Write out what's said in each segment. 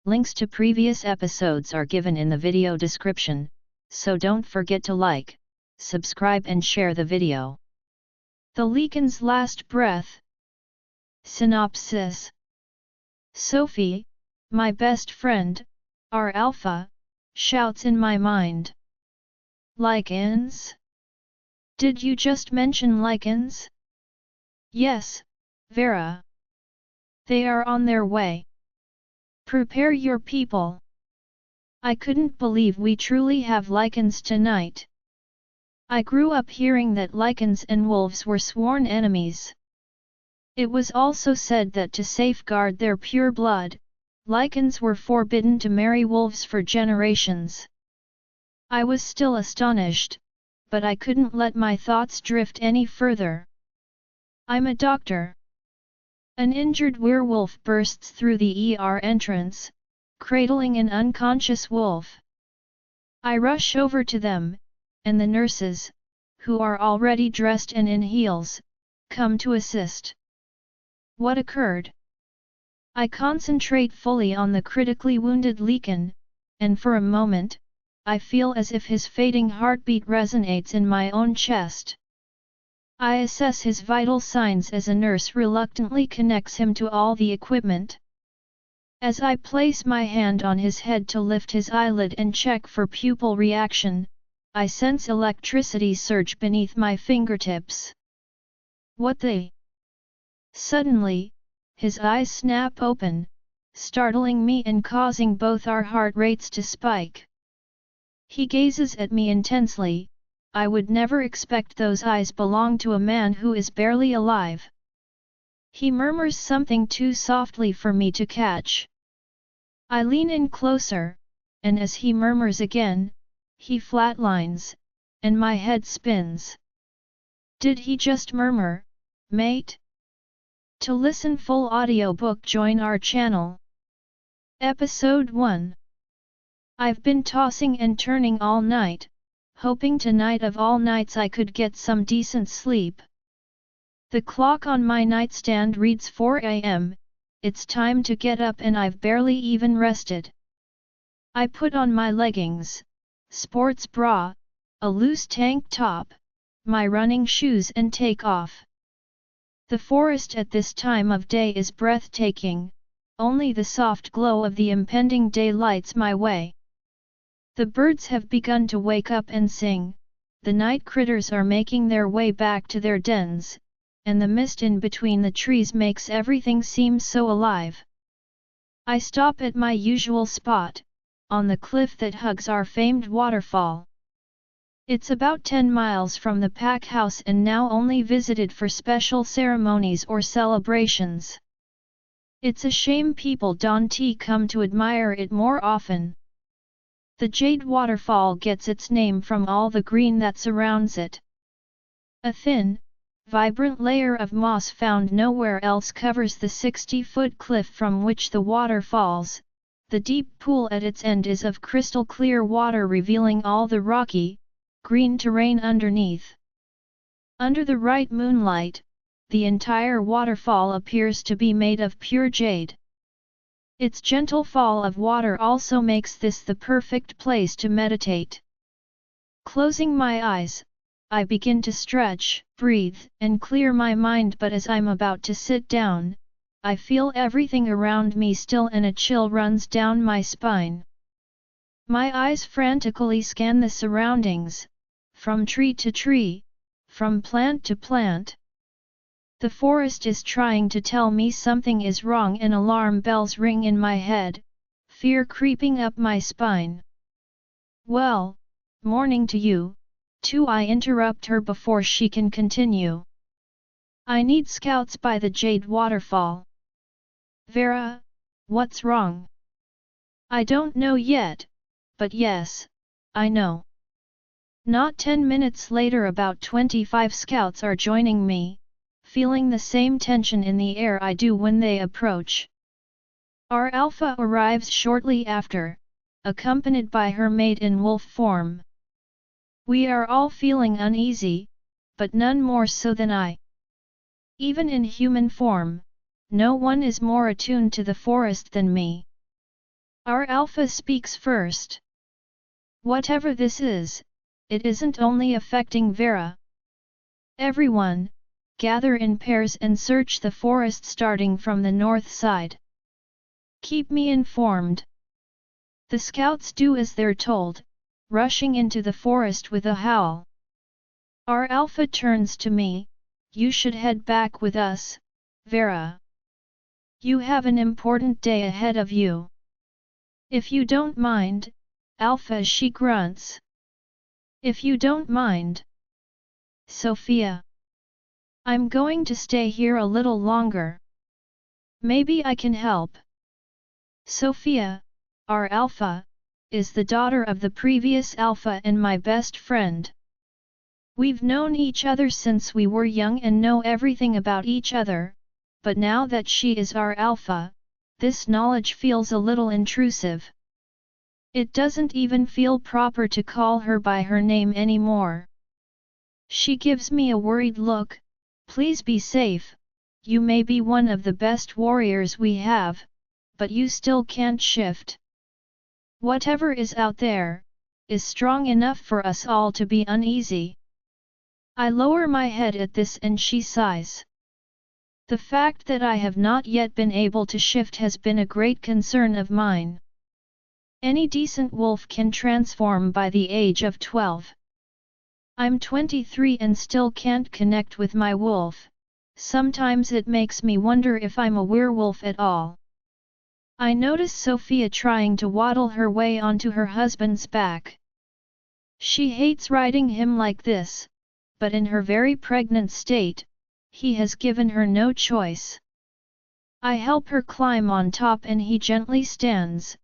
Links to previous episodes are given in the video description, so don't forget to like, subscribe and share the video. The Lycan's Last Breath. Synopsis. Sophie, my best friend, our Alpha, shouts in my mind. Lycans? Did you just mention Lycans? Yes, Vera. They are on their way. Prepare your people. I couldn't believe we truly have Lycans tonight. I grew up hearing that Lycans and wolves were sworn enemies. It was also said that to safeguard their pure blood, Lycans were forbidden to marry wolves for generations. I was still astonished, but I couldn't let my thoughts drift any further. I'm a doctor. An injured werewolf bursts through the ER entrance, cradling an unconscious wolf. I rush over to them, and the nurses, who are already dressed and in heels, come to assist. What occurred? I concentrate fully on the critically wounded Lycan, and for a moment, I feel as if his fading heartbeat resonates in my own chest. I assess his vital signs as a nurse reluctantly connects him to all the equipment. As I place my hand on his head to lift his eyelid and check for pupil reaction, I sense electricity surge beneath my fingertips. What the? Suddenly, his eyes snap open, startling me and causing both our heart rates to spike. He gazes at me intensely. I would never expect those eyes belong to a man who is barely alive. He murmurs something too softly for me to catch. I lean in closer, and as he murmurs again, he flatlines, and my head spins. Did he just murmur, mate? To listen full audiobook, join our channel. Episode 1. I've been tossing and turning all night, hoping tonight of all nights I could get some decent sleep. The clock on my nightstand reads 4 a.m., it's time to get up and I've barely even rested. I put on my leggings, sports bra, a loose tank top, my running shoes and take off. The forest at this time of day is breathtaking, only the soft glow of the impending day lights my way. The birds have begun to wake up and sing, the night critters are making their way back to their dens, and the mist in between the trees makes everything seem so alive. I stop at my usual spot, on the cliff that hugs our famed waterfall. It's about 10 miles from the pack house and now only visited for special ceremonies or celebrations. It's a shame people don't come to admire it more often. The Jade Waterfall gets its name from all the green that surrounds it. A thin, vibrant layer of moss found nowhere else covers the 60-foot cliff from which the water falls. The deep pool at its end is of crystal clear water revealing all the rocky, green terrain underneath. Under the bright moonlight, the entire waterfall appears to be made of pure jade. Its gentle fall of water also makes this the perfect place to meditate. Closing my eyes, I begin to stretch, breathe, and clear my mind, but as I'm about to sit down, I feel everything around me still and a chill runs down my spine. My eyes frantically scan the surroundings, from tree to tree, from plant to plant. The forest is trying to tell me something is wrong and alarm bells ring in my head, fear creeping up my spine. Well, morning to you, too. I interrupt her before she can continue. I need scouts by the Jade Waterfall. Vera, what's wrong? I don't know yet, but yes, I know. Not 10 minutes later, about 25 scouts are joining me, feeling the same tension in the air I do when they approach. Our Alpha arrives shortly after, accompanied by her mate in wolf form. We are all feeling uneasy, but none more so than I. Even in human form, no one is more attuned to the forest than me. Our Alpha speaks first. Whatever this is, it isn't only affecting Vera. Everyone, gather in pairs and search the forest starting from the north side. Keep me informed. The scouts do as they're told, rushing into the forest with a howl. Our Alpha turns to me, you should head back with us, Vera. You have an important day ahead of you. If you don't mind, Alpha, she grunts. If you don't mind. Sophia. I'm going to stay here a little longer. Maybe I can help. Sophia, our Alpha, is the daughter of the previous Alpha and my best friend. We've known each other since we were young and know everything about each other, but now that she is our Alpha, this knowledge feels a little intrusive. It doesn't even feel proper to call her by her name anymore. She gives me a worried look. Please be safe, you may be one of the best warriors we have, but you still can't shift. Whatever is out there, is strong enough for us all to be uneasy. I lower my head at this and she sighs. The fact that I have not yet been able to shift has been a great concern of mine. Any decent wolf can transform by the age of 12. I'm 23 and still can't connect with my wolf. Sometimes it makes me wonder if I'm a werewolf at all. I notice Sophia trying to waddle her way onto her husband's back. She hates riding him like this, but in her very pregnant state, he has given her no choice. I help her climb on top and he gently stands,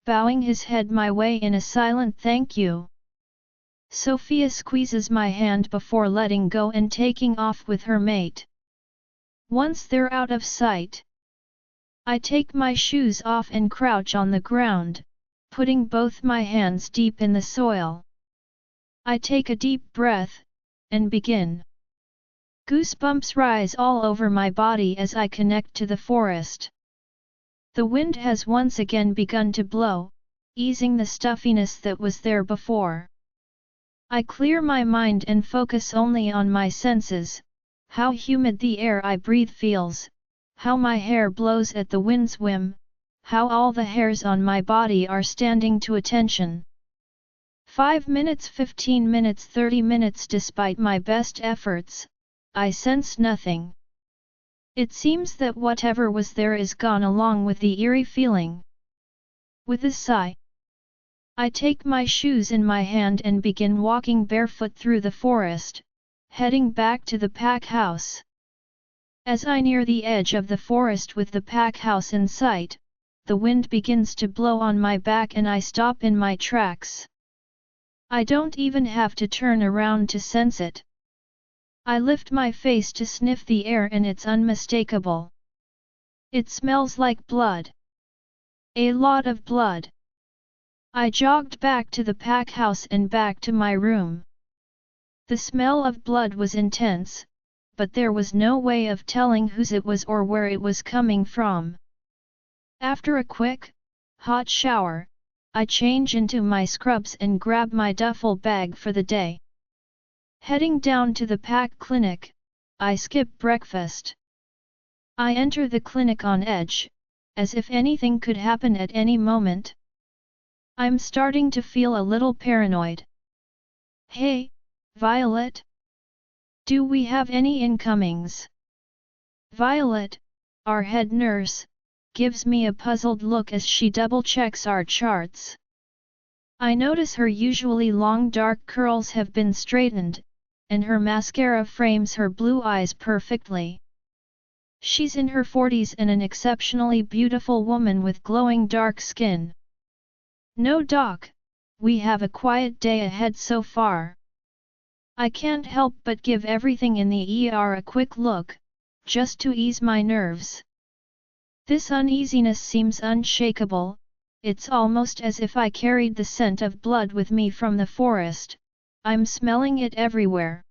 bowing his head my way in a silent thank you. Sophia squeezes my hand before letting go and taking off with her mate. Once they're out of sight, I take my shoes off and crouch on the ground, putting both my hands deep in the soil. I take a deep breath, and begin. Goosebumps rise all over my body as I connect to the forest. The wind has once again begun to blow, easing the stuffiness that was there before. I clear my mind and focus only on my senses, how humid the air I breathe feels, how my hair blows at the wind's whim, how all the hairs on my body are standing to attention. 5 minutes, 15 minutes, 30 minutes. Despite my best efforts, I sense nothing. It seems that whatever was there is gone along with the eerie feeling. With a sigh, I take my shoes in my hand and begin walking barefoot through the forest, heading back to the pack house. As I near the edge of the forest with the pack house in sight, the wind begins to blow on my back and I stop in my tracks. I don't even have to turn around to sense it. I lift my face to sniff the air and it's unmistakable. It smells like blood. A lot of blood. I jogged back to the pack house and back to my room. The smell of blood was intense, but there was no way of telling whose it was or where it was coming from. After a quick, hot shower, I change into my scrubs and grab my duffel bag for the day. Heading down to the pack clinic, I skip breakfast. I enter the clinic on edge, as if anything could happen at any moment. I'm starting to feel a little paranoid. Hey, Violet? Do we have any incomings? Violet, our head nurse, gives me a puzzled look as she double-checks our charts. I notice her usually long dark curls have been straightened, and her mascara frames her blue eyes perfectly. She's in her 40s and an exceptionally beautiful woman with glowing dark skin. No doc, we have a quiet day ahead so far. I can't help but give everything in the ER a quick look, just to ease my nerves. This uneasiness seems unshakable, it's almost as if I carried the scent of blood with me from the forest, I'm smelling it everywhere.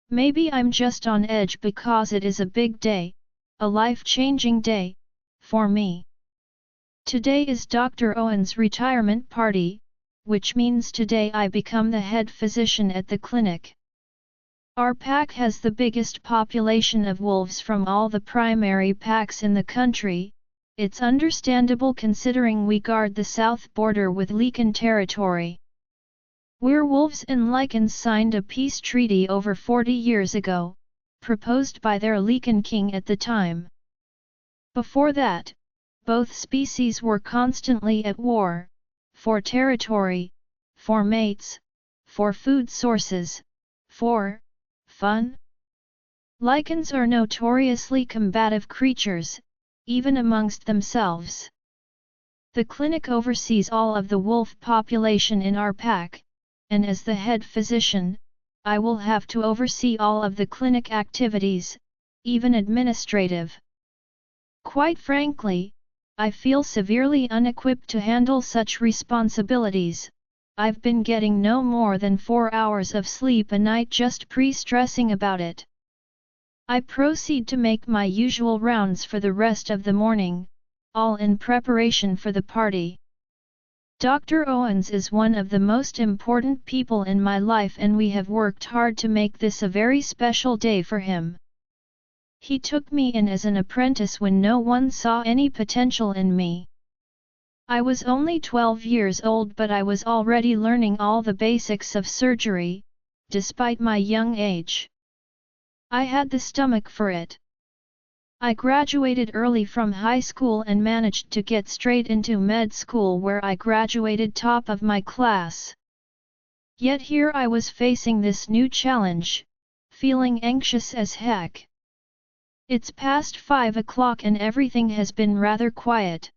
Maybe I'm just on edge because it is a big day, a life-changing day, for me. Today is Dr. Owen's retirement party, which means today I become the head physician at the clinic. Our pack has the biggest population of wolves from all the primary packs in the country. It's understandable considering we guard the south border with Lycan territory. Werewolves and Lycans signed a peace treaty over 40 years ago, proposed by their Lycan king at the time. Before that, both species were constantly at war, for territory, for mates, for food sources, for fun. Lycans are notoriously combative creatures, even amongst themselves. The clinic oversees all of the wolf population in our pack, and as the head physician, I will have to oversee all of the clinic activities, even administrative. Quite frankly, I feel severely unequipped to handle such responsibilities. I've been getting no more than 4 hours of sleep a night just pre-stressing about it. I proceed to make my usual rounds for the rest of the morning, all in preparation for the party. Dr. Owens is one of the most important people in my life and we have worked hard to make this a very special day for him. He took me in as an apprentice when no one saw any potential in me. I was only 12 years old but I was already learning all the basics of surgery, despite my young age. I had the stomach for it. I graduated early from high school and managed to get straight into med school where I graduated top of my class. Yet here I was facing this new challenge, feeling anxious as heck. It's past 5 o'clock and everything has been rather quiet.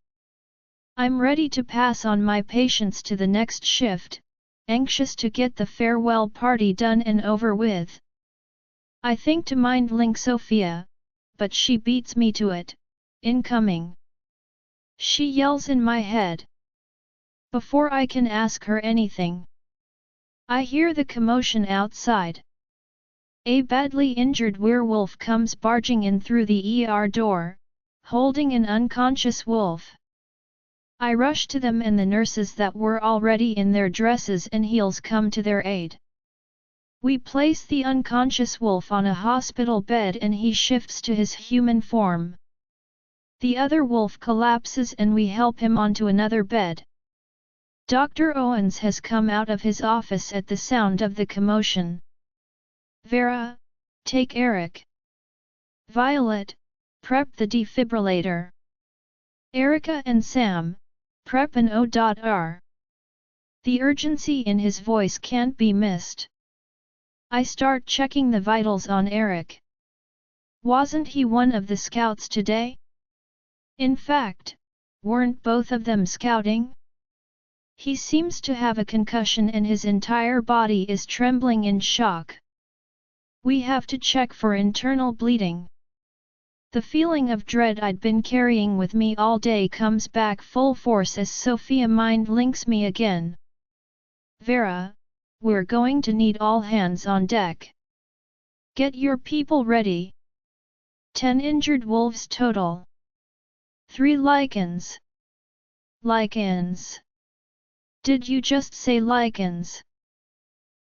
I'm ready to pass on my patients to the next shift, anxious to get the farewell party done and over with. I think to mind link Sophia, but she beats me to it. Incoming. She yells in my head. Before I can ask her anything, I hear the commotion outside. A badly injured werewolf comes barging in through the ER door, holding an unconscious wolf. I rush to them and the nurses that were already in their dresses and heels come to their aid. We place the unconscious wolf on a hospital bed and he shifts to his human form. The other wolf collapses and we help him onto another bed. Dr. Owens has come out of his office at the sound of the commotion. Vera, take Eric. Violet, prep the defibrillator. Erica and Sam, prep an O.R. The urgency in his voice can't be missed. I start checking the vitals on Eric. Wasn't he one of the scouts today? In fact, weren't both of them scouting? He seems to have a concussion and his entire body is trembling in shock. We have to check for internal bleeding. The feeling of dread I'd been carrying with me all day comes back full force as Sophia mind links me again. Vera, we're going to need all hands on deck. Get your people ready. 10 injured wolves total. 3 Lycans. Lycans. Did you just say Lycans?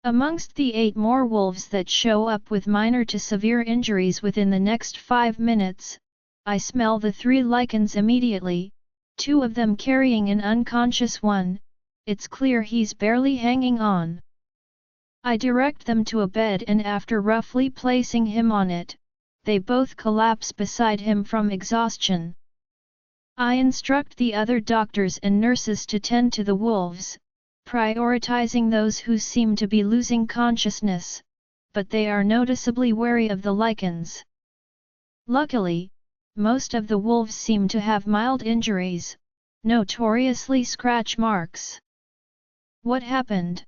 Amongst the 8 more wolves that show up with minor to severe injuries within the next 5 minutes, I smell the 3 Lycans immediately, 2 of them carrying an unconscious one. It's clear he's barely hanging on. I direct them to a bed and after roughly placing him on it, they both collapse beside him from exhaustion. I instruct the other doctors and nurses to tend to the wolves, prioritizing those who seem to be losing consciousness, but they are noticeably wary of the Lycans. Luckily, most of the wolves seem to have mild injuries, notoriously scratch marks. What happened?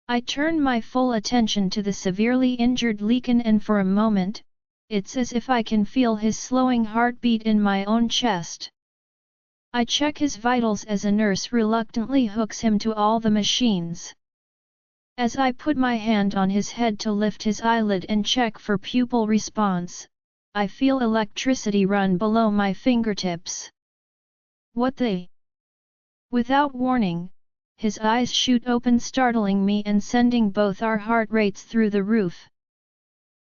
I turn my full attention to the severely injured Lycan and for a moment, it's as if I can feel his slowing heartbeat in my own chest. I check his vitals as a nurse reluctantly hooks him to all the machines. As I put my hand on his head to lift his eyelid and check for pupil response, I feel electricity run below my fingertips. What the? Without warning, his eyes shoot open, startling me and sending both our heart rates through the roof.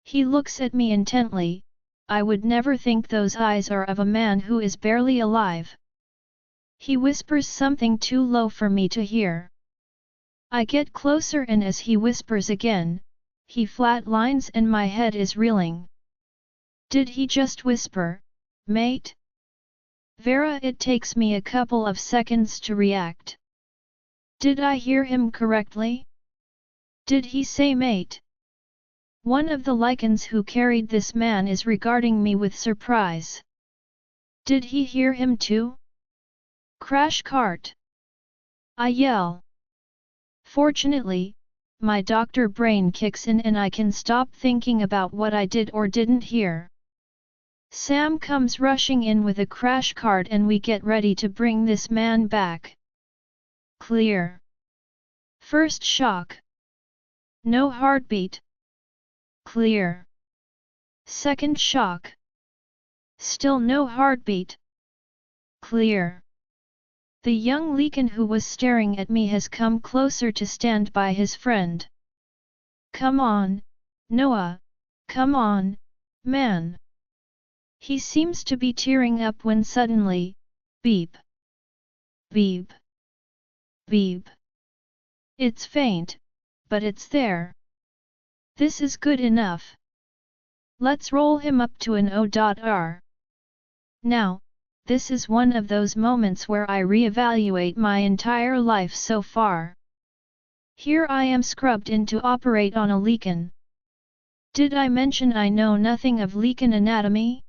He looks at me intently. I would never think those eyes are of a man who is barely alive. He whispers something too low for me to hear. I get closer, and as he whispers again, he flatlines and my head is reeling. Did he just whisper, "Mate"? Vera, it takes me a couple of seconds to react. Did I hear him correctly? Did he say mate? One of the Lycans who carried this man is regarding me with surprise. Did he hear him too? Crash cart! I yell. Fortunately, my doctor brain kicks in and I can stop thinking about what I did or didn't hear. Sam comes rushing in with a crash cart and we get ready to bring this man back. Clear. First shock. No heartbeat. Clear. Second shock. Still no heartbeat. Clear. The young Lycan who was staring at me has come closer to stand by his friend. Come on, Noah. Come on, man. He seems to be tearing up when suddenly, beep. Beep. Beep. It's faint, but it's there. This is good enough. Let's roll him up to an O.R. Now, this is one of those moments where I reevaluate my entire life so far. Here I am scrubbed in to operate on a Lycan. Did I mention I know nothing of Lycan anatomy?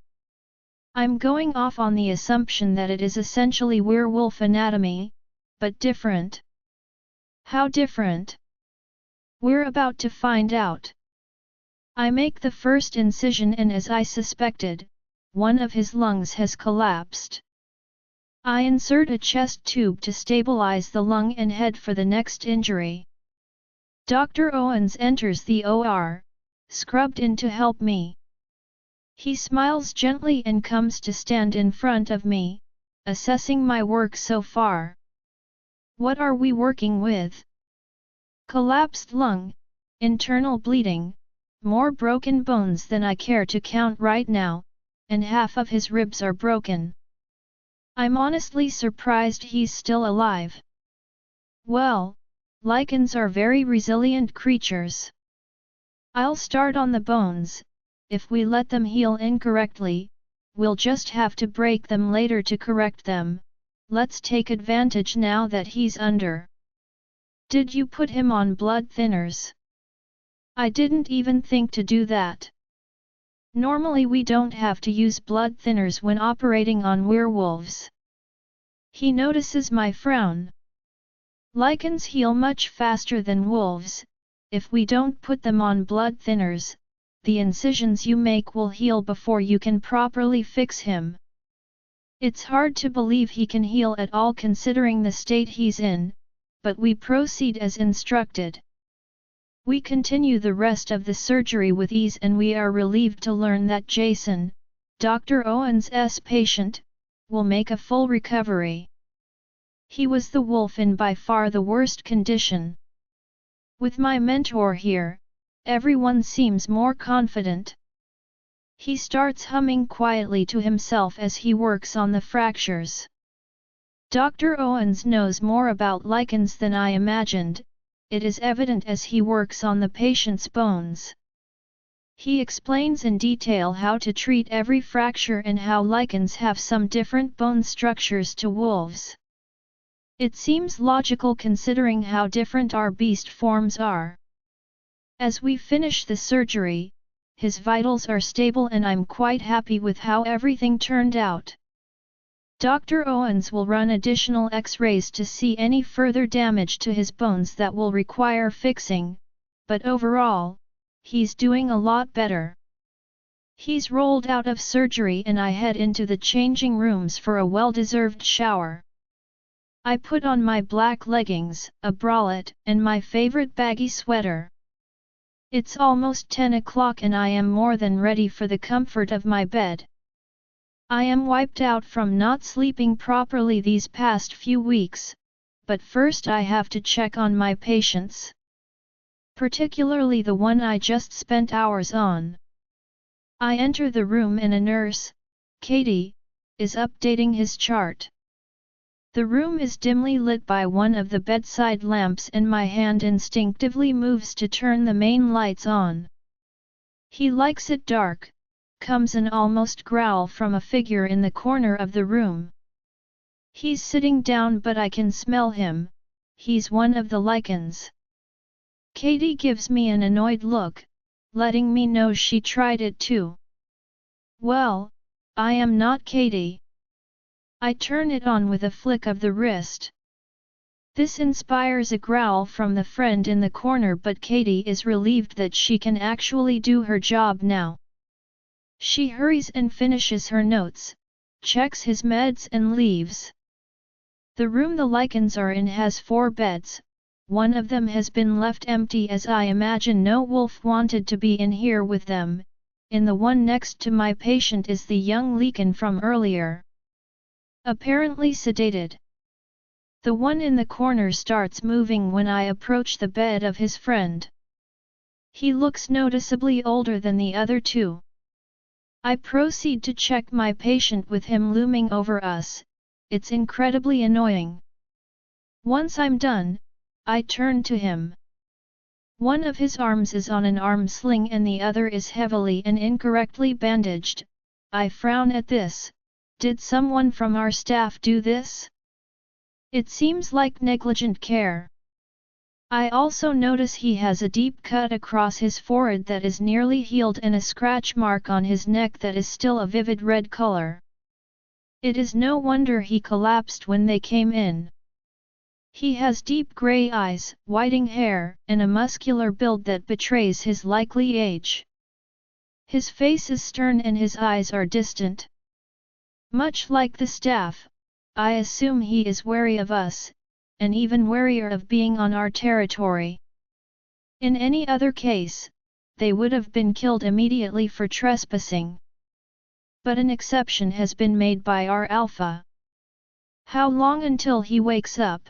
I'm going off on the assumption that it is essentially werewolf anatomy, but different. How different? We're about to find out. I make the first incision and as I suspected, one of his lungs has collapsed. I insert a chest tube to stabilize the lung and head for the next injury. Dr. Owens enters the OR, scrubbed in to help me. He smiles gently and comes to stand in front of me, assessing my work so far. What are we working with? Collapsed lung, internal bleeding, more broken bones than I care to count right now, and half of his ribs are broken. I'm honestly surprised he's still alive. Well, Lycans are very resilient creatures. I'll start on the bones. If we let them heal incorrectly, we'll just have to break them later to correct them. Let's take advantage now that he's under. Did you put him on blood thinners? I didn't even think to do that. Normally we don't have to use blood thinners when operating on werewolves. He notices my frown. Lycans heal much faster than wolves. If we don't put them on blood thinners, the incisions you make will heal before you can properly fix him. It's hard to believe he can heal at all considering the state he's in, but we proceed as instructed. We continue the rest of the surgery with ease and we are relieved to learn that Jason, Dr. Owens' patient, will make a full recovery. He was the wolf in by far the worst condition. With my mentor here, everyone seems more confident. He starts humming quietly to himself as he works on the fractures. Dr. Owens knows more about Lycans than I imagined. It is evident as he works on the patient's bones. He explains in detail how to treat every fracture and how Lycans have some different bone structures to wolves. It seems logical considering how different our beast forms are. As we finish the surgery, his vitals are stable and I'm quite happy with how everything turned out. Dr. Owens will run additional X-rays to see any further damage to his bones that will require fixing, but overall, he's doing a lot better. He's rolled out of surgery and I head into the changing rooms for a well-deserved shower. I put on my black leggings, a bralette, and my favorite baggy sweater. It's almost 10 o'clock and I am more than ready for the comfort of my bed. I am wiped out from not sleeping properly these past few weeks, but first I have to check on my patients. Particularly the one I just spent hours on. I enter the room and a nurse, Katie, is updating his chart. The room is dimly lit by one of the bedside lamps and my hand instinctively moves to turn the main lights on. He likes it dark, comes an almost growl from a figure in the corner of the room. He's sitting down but I can smell him, he's one of the Lycans. Katie gives me an annoyed look, letting me know she tried it too. Well, I am not Katie. I turn it on with a flick of the wrist. This inspires a growl from the friend in the corner, but Katie is relieved that she can actually do her job now. She hurries and finishes her notes, checks his meds and leaves. The room the Lycans are in has 4 beds, one of them has been left empty as I imagine no wolf wanted to be in here with them. In the one next to my patient is the young Lycan from earlier. Apparently sedated. The one in the corner starts moving when I approach the bed of his friend. He looks noticeably older than the other 2. I proceed to check my patient with him looming over us. It's incredibly annoying. Once I'm done, I turn to him. One of his arms is on an arm sling and the other is heavily and incorrectly bandaged. I frown at this. Did someone from our staff do this? It seems like negligent care. I also notice he has a deep cut across his forehead that is nearly healed and a scratch mark on his neck that is still a vivid red color. It is no wonder he collapsed when they came in. He has deep gray eyes, whiting hair, and a muscular build that betrays his likely age. His face is stern and his eyes are distant. Much like the staff, I assume he is wary of us, and even warier of being on our territory. In any other case, they would have been killed immediately for trespassing. But an exception has been made by our Alpha. How long until he wakes up?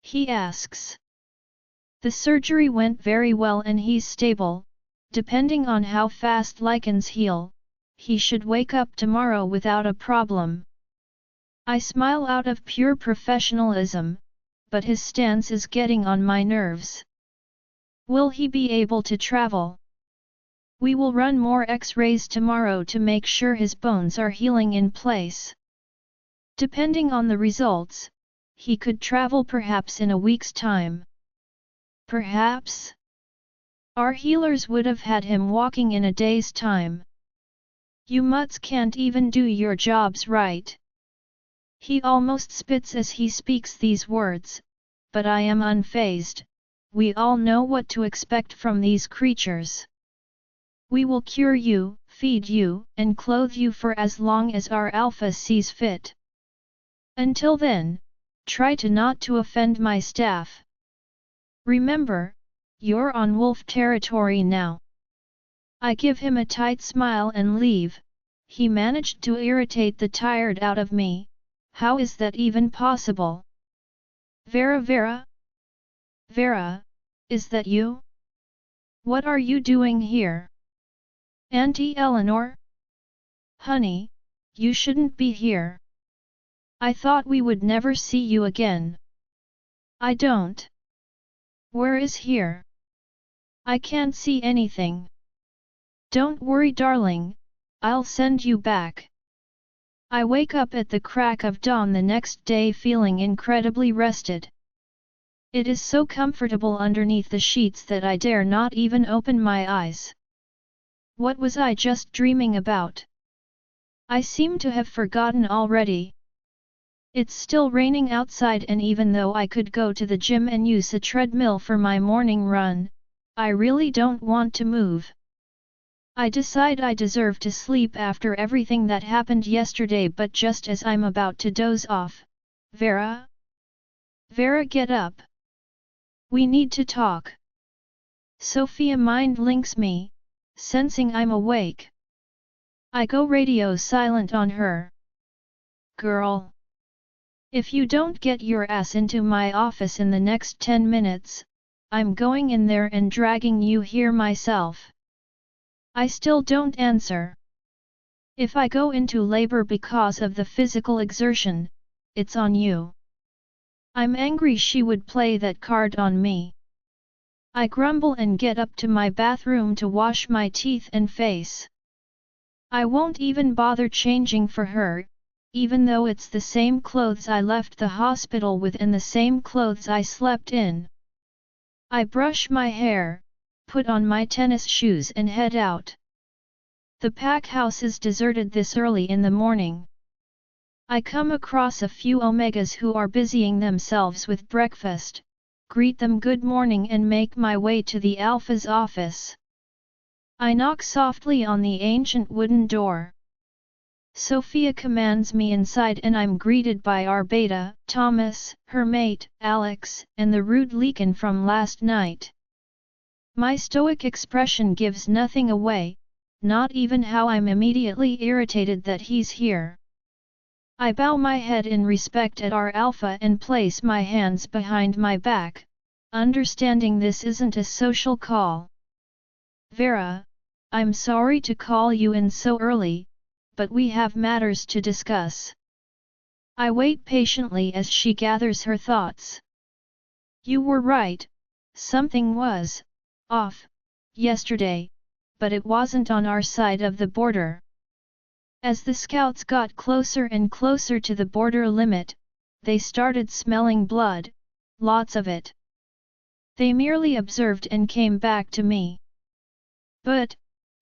He asks. The surgery went very well and he's stable. Depending on how fast Lycans heal, he should wake up tomorrow without a problem. I smile out of pure professionalism, but his stance is getting on my nerves. Will he be able to travel? We will run more X-rays tomorrow to make sure his bones are healing in place. Depending on the results, he could travel perhaps in a week's time. Perhaps? Our healers would have had him walking in a day's time. You mutts can't even do your jobs right. He almost spits as he speaks these words, but I am unfazed. We all know what to expect from these creatures. We will cure you, feed you, and clothe you for as long as our Alpha sees fit. Until then, try to not to offend my staff. Remember, you're on wolf territory now. I give him a tight smile and leave. He managed to irritate the tired out of me. How is that even possible? Vera? Vera, is that you? What are you doing here? Auntie Eleanor? Honey, you shouldn't be here. I thought we would never see you again. I don't. Where is here? I can't see anything. Don't worry, darling, I'll send you back. I wake up at the crack of dawn the next day feeling incredibly rested. It is so comfortable underneath the sheets that I dare not even open my eyes. What was I just dreaming about? I seem to have forgotten already. It's still raining outside, and even though I could go to the gym and use a treadmill for my morning run, I really don't want to move. I decide I deserve to sleep after everything that happened yesterday, but just as I'm about to doze off, Vera? Vera, get up. We need to talk. Sophia mind links me, sensing I'm awake. I go radio silent on her. Girl! If you don't get your ass into my office in the next 10 minutes, I'm going in there and dragging you here myself. I still don't answer. If I go into labor because of the physical exertion, it's on you. I'm angry she would play that card on me. I grumble and get up to my bathroom to wash my teeth and face. I won't even bother changing for her, even though it's the same clothes I left the hospital with and the same clothes I slept in. I brush my hair, put on my tennis shoes and head out. The pack house is deserted this early in the morning. I come across a few Omegas who are busying themselves with breakfast, greet them good morning and make my way to the Alpha's office. I knock softly on the ancient wooden door. Sophia commands me inside and I'm greeted by our beta, Thomas, her mate, Alex, and the rude Lycan from last night. My stoic expression gives nothing away, not even how I'm immediately irritated that he's here. I bow my head in respect at our Alpha and place my hands behind my back, understanding this isn't a social call. Vera, I'm sorry to call you in so early, but we have matters to discuss. I wait patiently as she gathers her thoughts. You were right, something was off yesterday, but it wasn't on our side of the border. As the scouts got closer and closer to the border limit, they started smelling blood, lots of it. They merely observed and came back to me. But,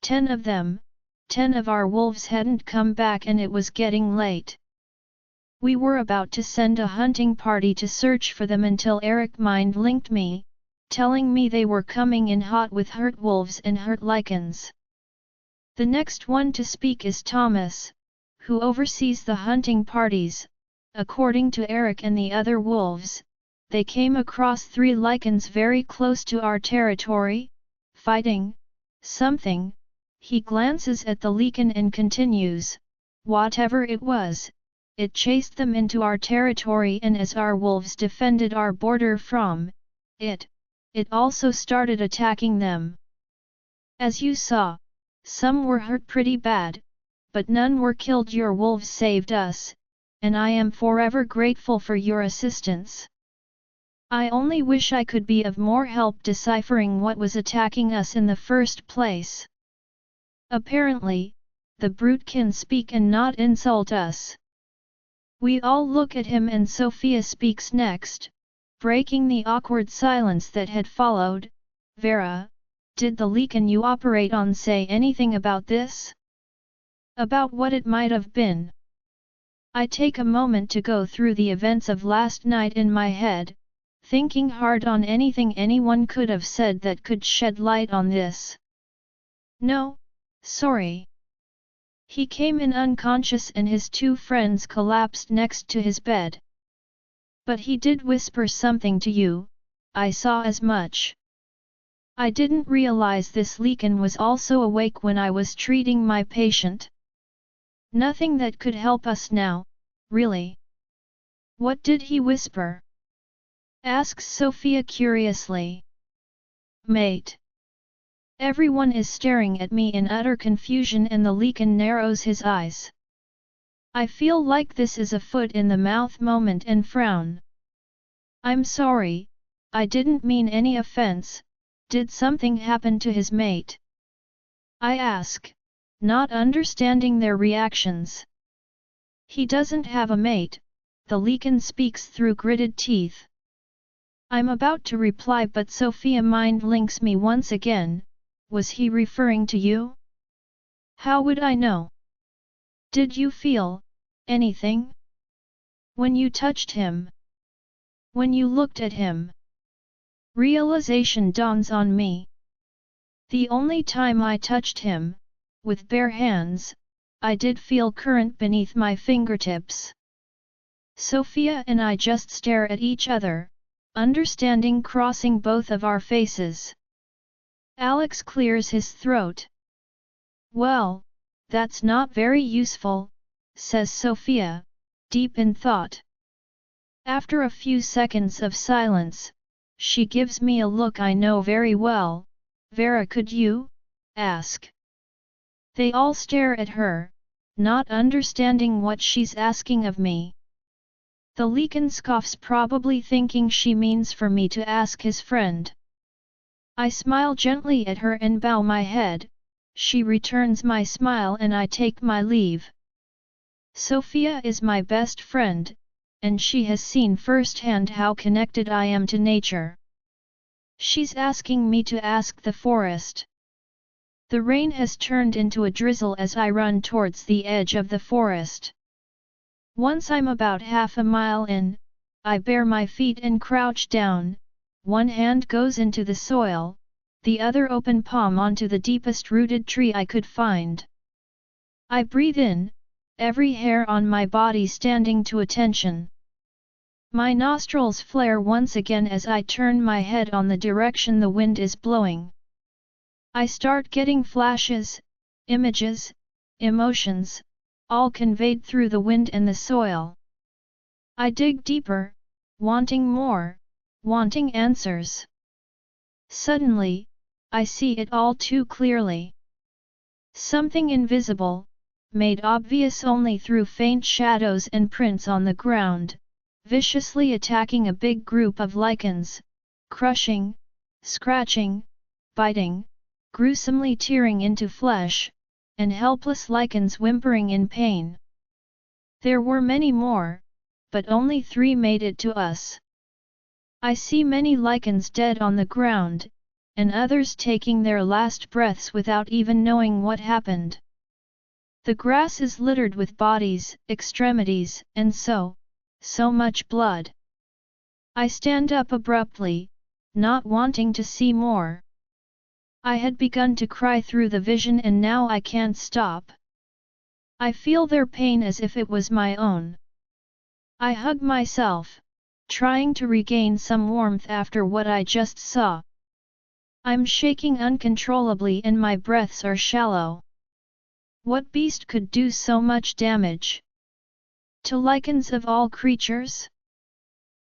10 of them, 10 of our wolves hadn't come back and it was getting late. We were about to send a hunting party to search for them until Eric mind-linked me, telling me they were coming in hot with hurt wolves and hurt Lycans. The next one to speak is Thomas, who oversees the hunting parties. According to Eric and the other wolves, they came across 3 Lycans very close to our territory, fighting something. He glances at the Lycan and continues, whatever it was, it chased them into our territory and as our wolves defended our border from it, it also started attacking them. As you saw, some were hurt pretty bad, but none were killed. Your wolves saved us, and I am forever grateful for your assistance. I only wish I could be of more help deciphering what was attacking us in the first place. Apparently, the brute can speak and not insult us. We all look at him and Sophia speaks next, breaking the awkward silence that had followed. Vera, did the Lycan you operate on say anything about this? About what it might have been? I take a moment to go through the events of last night in my head, thinking hard on anything anyone could have said that could shed light on this. No, sorry. He came in unconscious and his 2 friends collapsed next to his bed. But he did whisper something to you, I saw as much. I didn't realize this Lycan was also awake when I was treating my patient. Nothing that could help us now, really. What did he whisper? Asks Sophia curiously. Mate. Everyone is staring at me in utter confusion and the Lycan narrows his eyes. I feel like this is a foot in the mouth moment and frown. I'm sorry, I didn't mean any offense. Did something happen to his mate? I ask, not understanding their reactions. He doesn't have a mate, the Lycan speaks through gritted teeth. I'm about to reply but Sophia mind links me once again, was he referring to you? How would I know? Did you feel anything? When you touched him? When you looked at him? Realization dawns on me. The only time I touched him, with bare hands, I did feel current beneath my fingertips. Sophia and I just stare at each other, understanding crossing both of our faces. Alex clears his throat. Well, That's not very useful, says Sophia, deep in thought. After a few seconds of silence, she gives me a look I know very well. Vera, could you ask? They all stare at her, not understanding what she's asking of me. The Lycan scoffs, probably thinking she means for me to ask his friend. I smile gently at her and bow my head. She returns my smile and I take my leave. Sophia is my best friend, and she has seen firsthand how connected I am to nature. She's asking me to ask the forest. The rain has turned into a drizzle as I run towards the edge of the forest. Once I'm about half a mile in, I bare my feet and crouch down. One hand goes into the soil, the other open palm onto the deepest rooted tree I could find. I breathe in, every hair on my body standing to attention. My nostrils flare once again as I turn my head on the direction the wind is blowing. I start getting flashes, images, emotions, all conveyed through the wind and the soil. I dig deeper, wanting more, wanting answers. Suddenly, I see it all too clearly. Something invisible, made obvious only through faint shadows and prints on the ground, viciously attacking a big group of Lycans, crushing, scratching, biting, gruesomely tearing into flesh, and helpless Lycans whimpering in pain. There were many more, but only 3 made it to us. I see many Lycans dead on the ground, and others taking their last breaths without even knowing what happened. The grass is littered with bodies, extremities, and so much blood. I stand up abruptly, not wanting to see more. I had begun to cry through the vision and now I can't stop. I feel their pain as if it was my own. I hug myself, trying to regain some warmth after what I just saw. I'm shaking uncontrollably and my breaths are shallow. What beast could do so much damage? To Lycans of all creatures?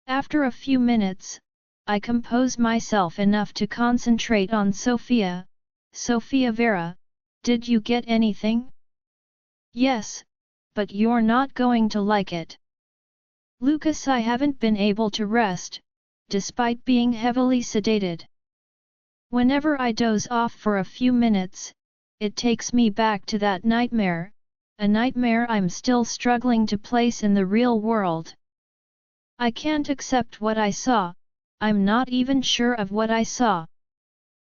After a few minutes, I compose myself enough to concentrate on Sophia. Sophia, Vera, did you get anything? Yes, but you're not going to like it. Lucas, I haven't been able to rest, despite being heavily sedated. Whenever I doze off for a few minutes, it takes me back to that nightmare, a nightmare I'm still struggling to place in the real world. I can't accept what I saw, I'm not even sure of what I saw.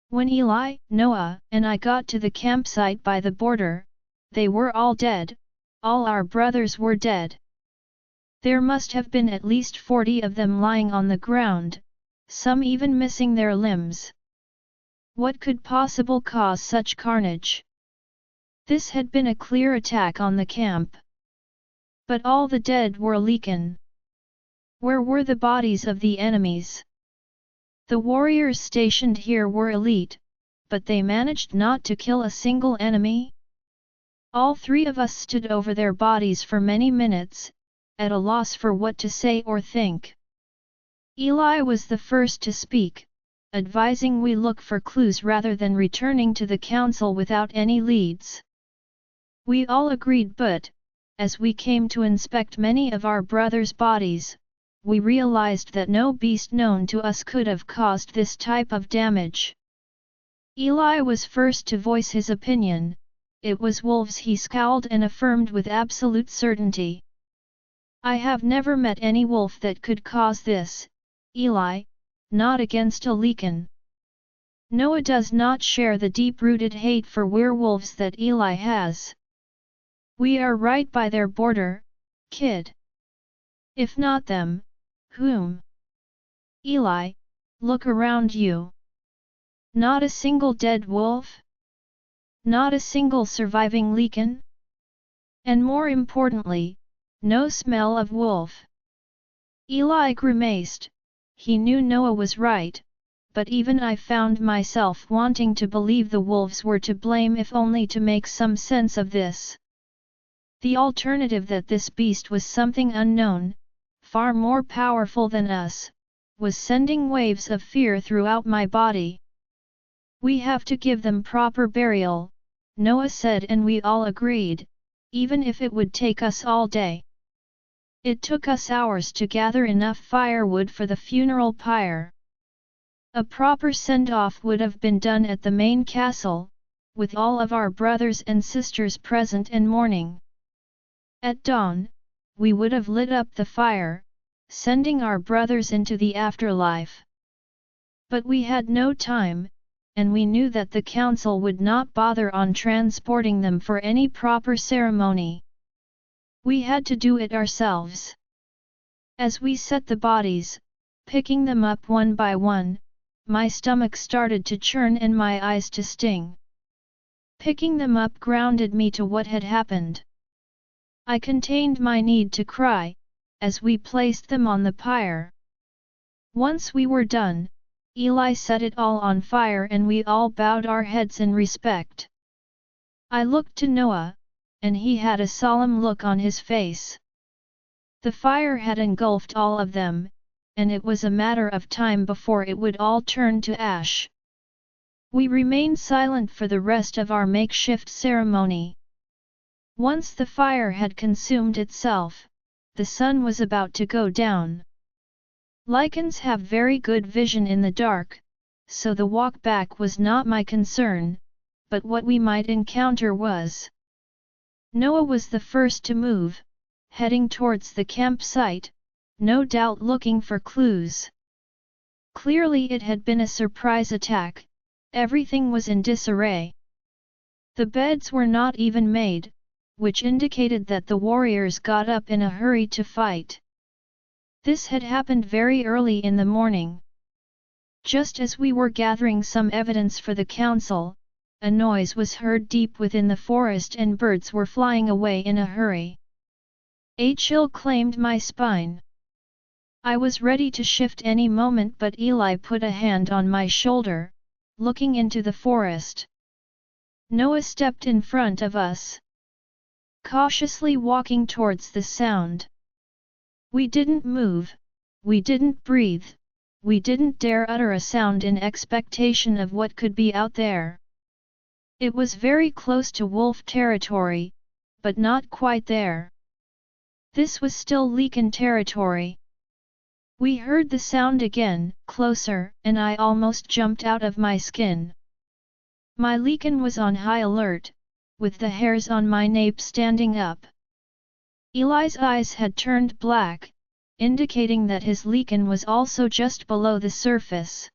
When Eli, Noah, and I got to the campsite by the border, they were all dead, all our brothers were dead. There must have been at least 40 of them lying on the ground, some even missing their limbs. What could possibly cause such carnage? This had been a clear attack on the camp. But all the dead were Lycan. Where were the bodies of the enemies? The warriors stationed here were elite, but they managed not to kill a single enemy? All 3 of us stood over their bodies for many minutes, at a loss for what to say or think. Eli was the first to speak, advising we look for clues rather than returning to the council without any leads. We all agreed, but, as we came to inspect many of our brothers' bodies, we realized that no beast known to us could have caused this type of damage. Eli was first to voice his opinion. It was wolves, he scowled and affirmed with absolute certainty. I have never met any wolf that could cause this, Eli, not against a Lycan. Noah does not share the deep-rooted hate for werewolves that Eli has. We are right by their border, kid. If not them, whom? Eli, look around you. Not a single dead wolf? Not a single surviving Lycan? And more importantly, no smell of wolf. Eli grimaced. He knew Noah was right, but even I found myself wanting to believe the wolves were to blame if only to make some sense of this. The alternative that this beast was something unknown, far more powerful than us, was sending waves of fear throughout my body. "We have to give them proper burial," Noah said, and we all agreed, even if it would take us all day. It took us hours to gather enough firewood for the funeral pyre. A proper send-off would have been done at the main castle, with all of our brothers and sisters present and mourning. At dawn, we would have lit up the fire, sending our brothers into the afterlife. But we had no time, and we knew that the council would not bother on transporting them for any proper ceremony. We had to do it ourselves. As we set the bodies, picking them up one by one, my stomach started to churn and my eyes to sting. Picking them up grounded me to what had happened. I contained my need to cry, as we placed them on the pyre. Once we were done, Eli set it all on fire and we all bowed our heads in respect. I looked to Noah, and he had a solemn look on his face. The fire had engulfed all of them, and it was a matter of time before it would all turn to ash. We remained silent for the rest of our makeshift ceremony. Once the fire had consumed itself, the sun was about to go down. Lycans have very good vision in the dark, so the walk back was not my concern, but what we might encounter was. Noah was the first to move, heading towards the campsite, no doubt looking for clues. Clearly it had been a surprise attack, everything was in disarray. The beds were not even made, which indicated that the warriors got up in a hurry to fight. This had happened very early in the morning. Just as we were gathering some evidence for the council, a noise was heard deep within the forest and birds were flying away in a hurry. A chill claimed my spine. I was ready to shift any moment, but Eli put a hand on my shoulder, looking into the forest. Noah stepped in front of us, cautiously walking towards the sound. We didn't move, we didn't breathe, we didn't dare utter a sound in expectation of what could be out there. It was very close to wolf territory, but not quite there. This was still Lycan territory. We heard the sound again, closer, and I almost jumped out of my skin. My Lycan was on high alert, with the hairs on my nape standing up. Eli's eyes had turned black, indicating that his Lycan was also just below the surface.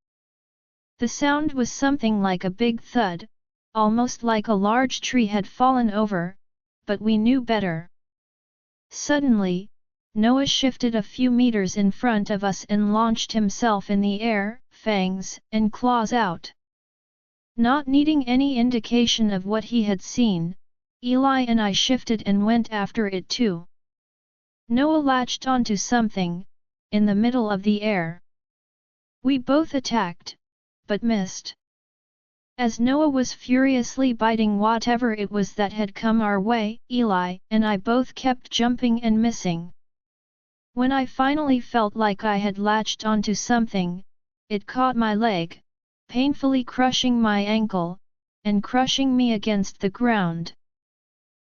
The sound was something like a big thud, almost like a large tree had fallen over, but we knew better. Suddenly, Noah shifted a few meters in front of us and launched himself in the air, fangs and claws out. Not needing any indication of what he had seen, Eli and I shifted and went after it too. Noah latched onto something, in the middle of the air. We both attacked, but missed. As Noah was furiously biting whatever it was that had come our way, Eli and I both kept jumping and missing. When I finally felt like I had latched onto something, it caught my leg, painfully crushing my ankle, and crushing me against the ground.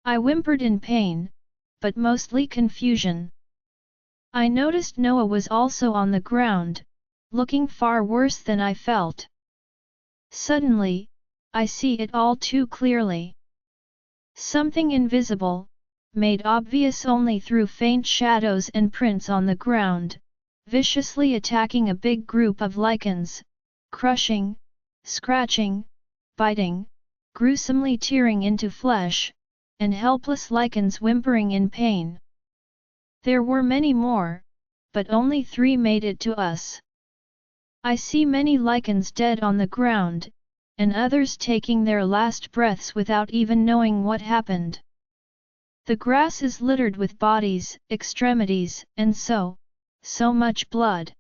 I whimpered in pain, but mostly confusion. I noticed Noah was also on the ground, looking far worse than I felt. Suddenly, I see it all too clearly. Something invisible, made obvious only through faint shadows and prints on the ground, viciously attacking a big group of Lycans, crushing, scratching, biting, gruesomely tearing into flesh, and helpless Lycans whimpering in pain. There were many more, but only 3 made it to us. I see many Lycans dead on the ground, and others taking their last breaths without even knowing what happened. The grass is littered with bodies, extremities, and so much blood.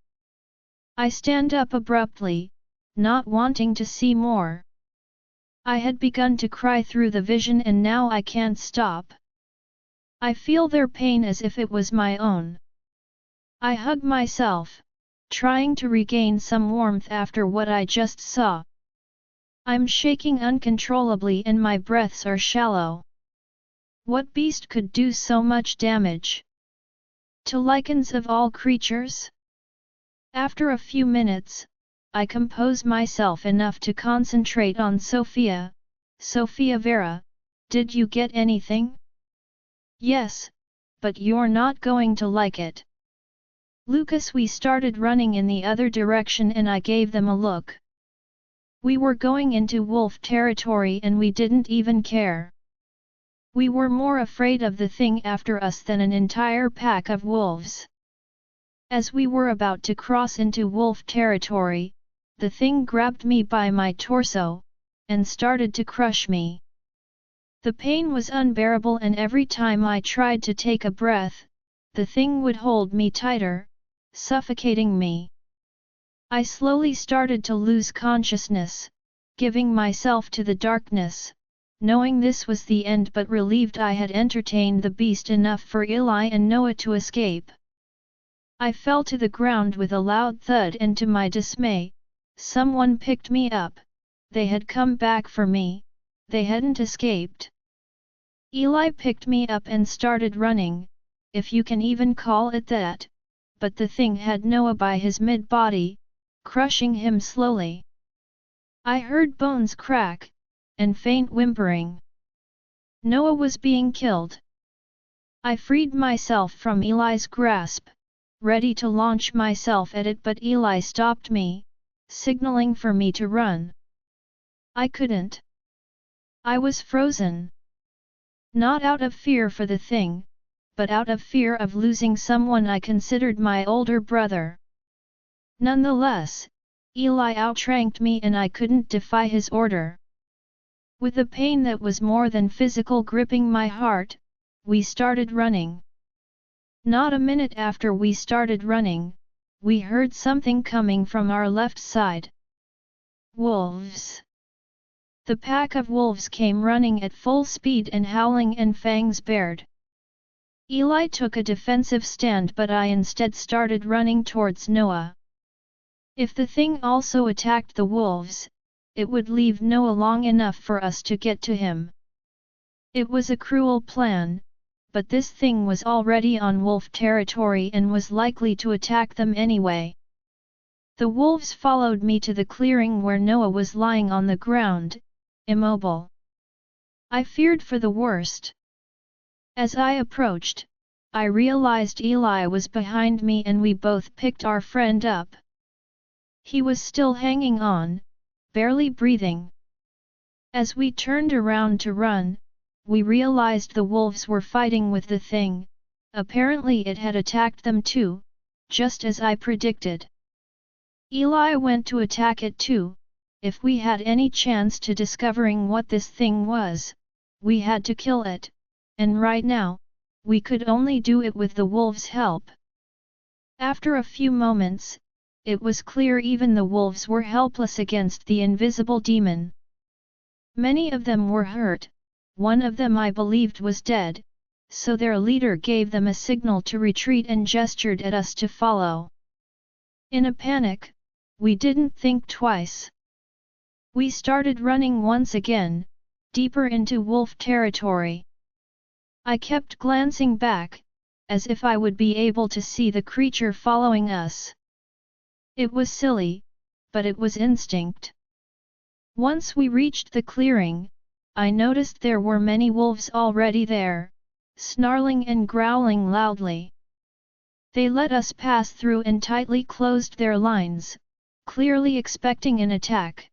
I stand up abruptly, not wanting to see more. I had begun to cry through the vision and now I can't stop. I feel their pain as if it was my own. I hug myself, trying to regain some warmth after what I just saw. I'm shaking uncontrollably and my breaths are shallow. What beast could do so much damage? To Lycans of all creatures? After a few minutes, I compose myself enough to concentrate on Sophia. Sophia Vera, did you get anything? Yes, but you're not going to like it. Lucas, we started running in the other direction and I gave them a look. We were going into wolf territory and we didn't even care. We were more afraid of the thing after us than an entire pack of wolves. As we were about to cross into wolf territory, the thing grabbed me by my torso, and started to crush me. The pain was unbearable and every time I tried to take a breath, the thing would hold me tighter, suffocating me. I slowly started to lose consciousness, giving myself to the darkness, knowing this was the end but relieved I had entertained the beast enough for Eli and Noah to escape. I fell to the ground with a loud thud and to my dismay, someone picked me up. They had come back for me, they hadn't escaped. Eli picked me up and started running, if you can even call it that, but the thing had Noah by his mid-body, crushing him slowly. I heard bones crack, and faint whimpering. Noah was being killed. I freed myself from Eli's grasp, ready to launch myself at it, but Eli stopped me, signaling for me to run. I couldn't. I was frozen. Not out of fear for the thing, but out of fear of losing someone I considered my older brother. Nonetheless, Eli outranked me and I couldn't defy his order. With a pain that was more than physical gripping my heart, we started running. Not a minute after we started running, we heard something coming from our left side. Wolves! The pack of wolves came running at full speed and howling and fangs bared. Eli took a defensive stand but I instead started running towards Noah. If the thing also attacked the wolves, it would leave Noah long enough for us to get to him. It was a cruel plan, but this thing was already on wolf territory and was likely to attack them anyway. The wolves followed me to the clearing where Noah was lying on the ground, immobile. I feared for the worst. As I approached, I realized Eli was behind me and we both picked our friend up. He was still hanging on, barely breathing. As we turned around to run, we realized the wolves were fighting with the thing. Apparently it had attacked them too, just as I predicted. Eli went to attack it too. If we had any chance to discovering what this thing was, we had to kill it, and right now, we could only do it with the wolves' help. After a few moments, it was clear even the wolves were helpless against the invisible demon. Many of them were hurt, one of them I believed was dead, so their leader gave them a signal to retreat and gestured at us to follow. In a panic, we didn't think twice. We started running once again, deeper into wolf territory. I kept glancing back, as if I would be able to see the creature following us. It was silly, but it was instinct. Once we reached the clearing, I noticed there were many wolves already there, snarling and growling loudly. They let us pass through and tightly closed their lines, clearly expecting an attack.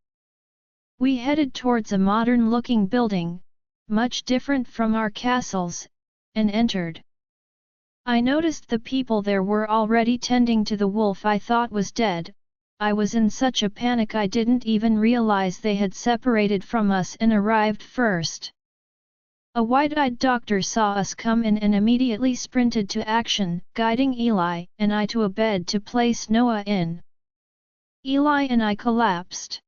We headed towards a modern-looking building, much different from our castles, and entered. I noticed the people there were already tending to the wolf I thought was dead. I was in such a panic I didn't even realize they had separated from us and arrived first. A wide-eyed doctor saw us come in and immediately sprinted to action, guiding Eli and I to a bed to place Noah in. Eli and I collapsed.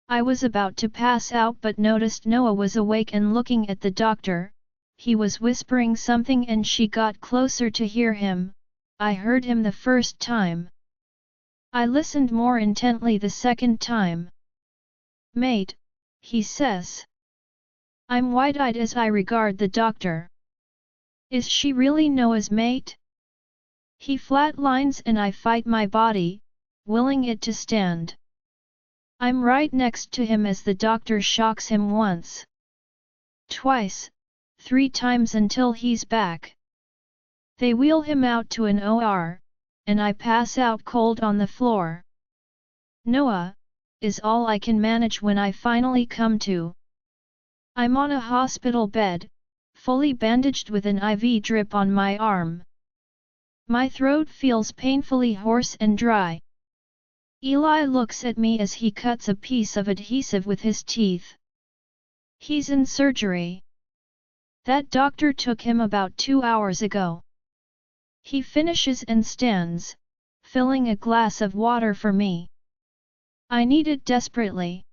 I was about to pass out but noticed Noah was awake and looking at the doctor. He was whispering something and she got closer to hear him. I heard him the first time. I listened more intently the second time. "Mate," he says. I'm wide-eyed as I regard the doctor. Is she really Noah's mate? He flatlines and I fight my body, willing it to stand. I'm right next to him as the doctor shocks him once. Twice, 3 times until he's back. They wheel him out to an OR, and I pass out cold on the floor. Noah, is all I can manage when I finally come to. I'm on a hospital bed, fully bandaged with an IV drip on my arm. My throat feels painfully hoarse and dry. Eli looks at me as he cuts a piece of adhesive with his teeth. He's in surgery. That doctor took him about 2 hours ago. He finishes and stands, filling a glass of water for me. I need it desperately.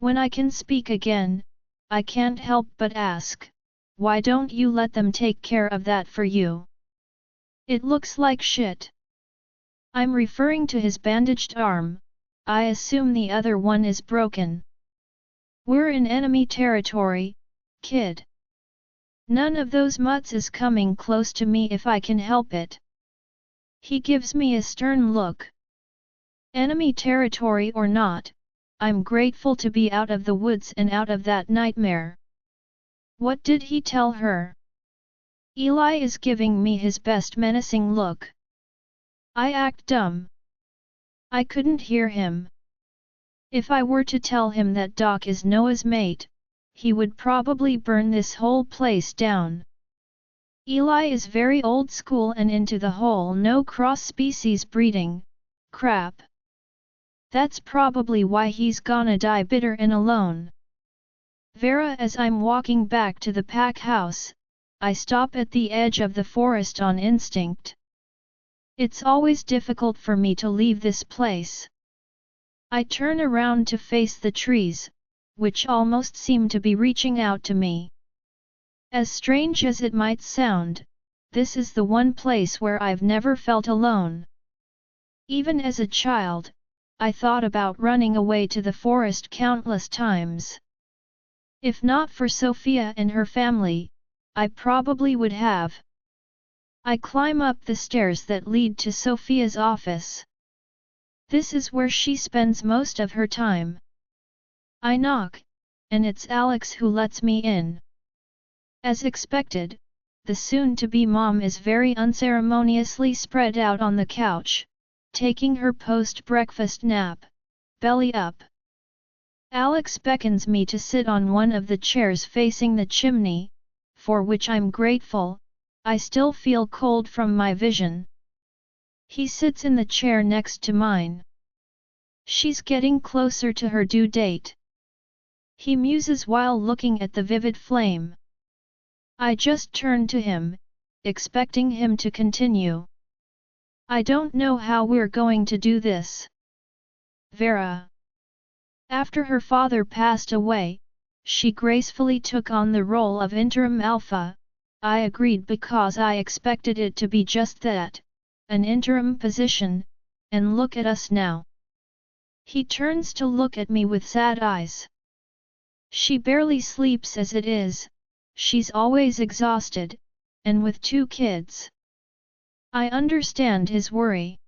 When I can speak again, I can't help but ask, why don't you let them take care of that for you? It looks like shit. I'm referring to his bandaged arm. I assume the other one is broken. We're in enemy territory, kid. None of those mutts is coming close to me if I can help it. He gives me a stern look. Enemy territory or not, I'm grateful to be out of the woods and out of that nightmare. What did he tell her? Eli is giving me his best menacing look. I act dumb. I couldn't hear him. If I were to tell him that Doc is Noah's mate, he would probably burn this whole place down. Eli is very old school and into the whole no cross-species breeding crap. That's probably why he's gonna die bitter and alone. Vera, as I'm walking back to the pack house, I stop at the edge of the forest on instinct. It's always difficult for me to leave this place. I turn around to face the trees, which almost seem to be reaching out to me. As strange as it might sound, this is the one place where I've never felt alone. Even as a child, I thought about running away to the forest countless times. If not for Sophia and her family, I probably would have. I climb up the stairs that lead to Sophia's office. This is where she spends most of her time. I knock, and it's Alex who lets me in. As expected, the soon-to-be mom is very unceremoniously spread out on the couch, taking her post-breakfast nap, belly up. Alex beckons me to sit on one of the chairs facing the chimney, for which I'm grateful. I still feel cold from my vision. He sits in the chair next to mine. She's getting closer to her due date. He muses while looking at the vivid flame. I just turn to him, expecting him to continue. I don't know how we're going to do this. Vera. After her father passed away, she gracefully took on the role of interim alpha. I agreed because I expected it to be just that, an interim position, and look at us now. He turns to look at me with sad eyes. She barely sleeps as it is, she's always exhausted, and with 2 kids. I understand his worry.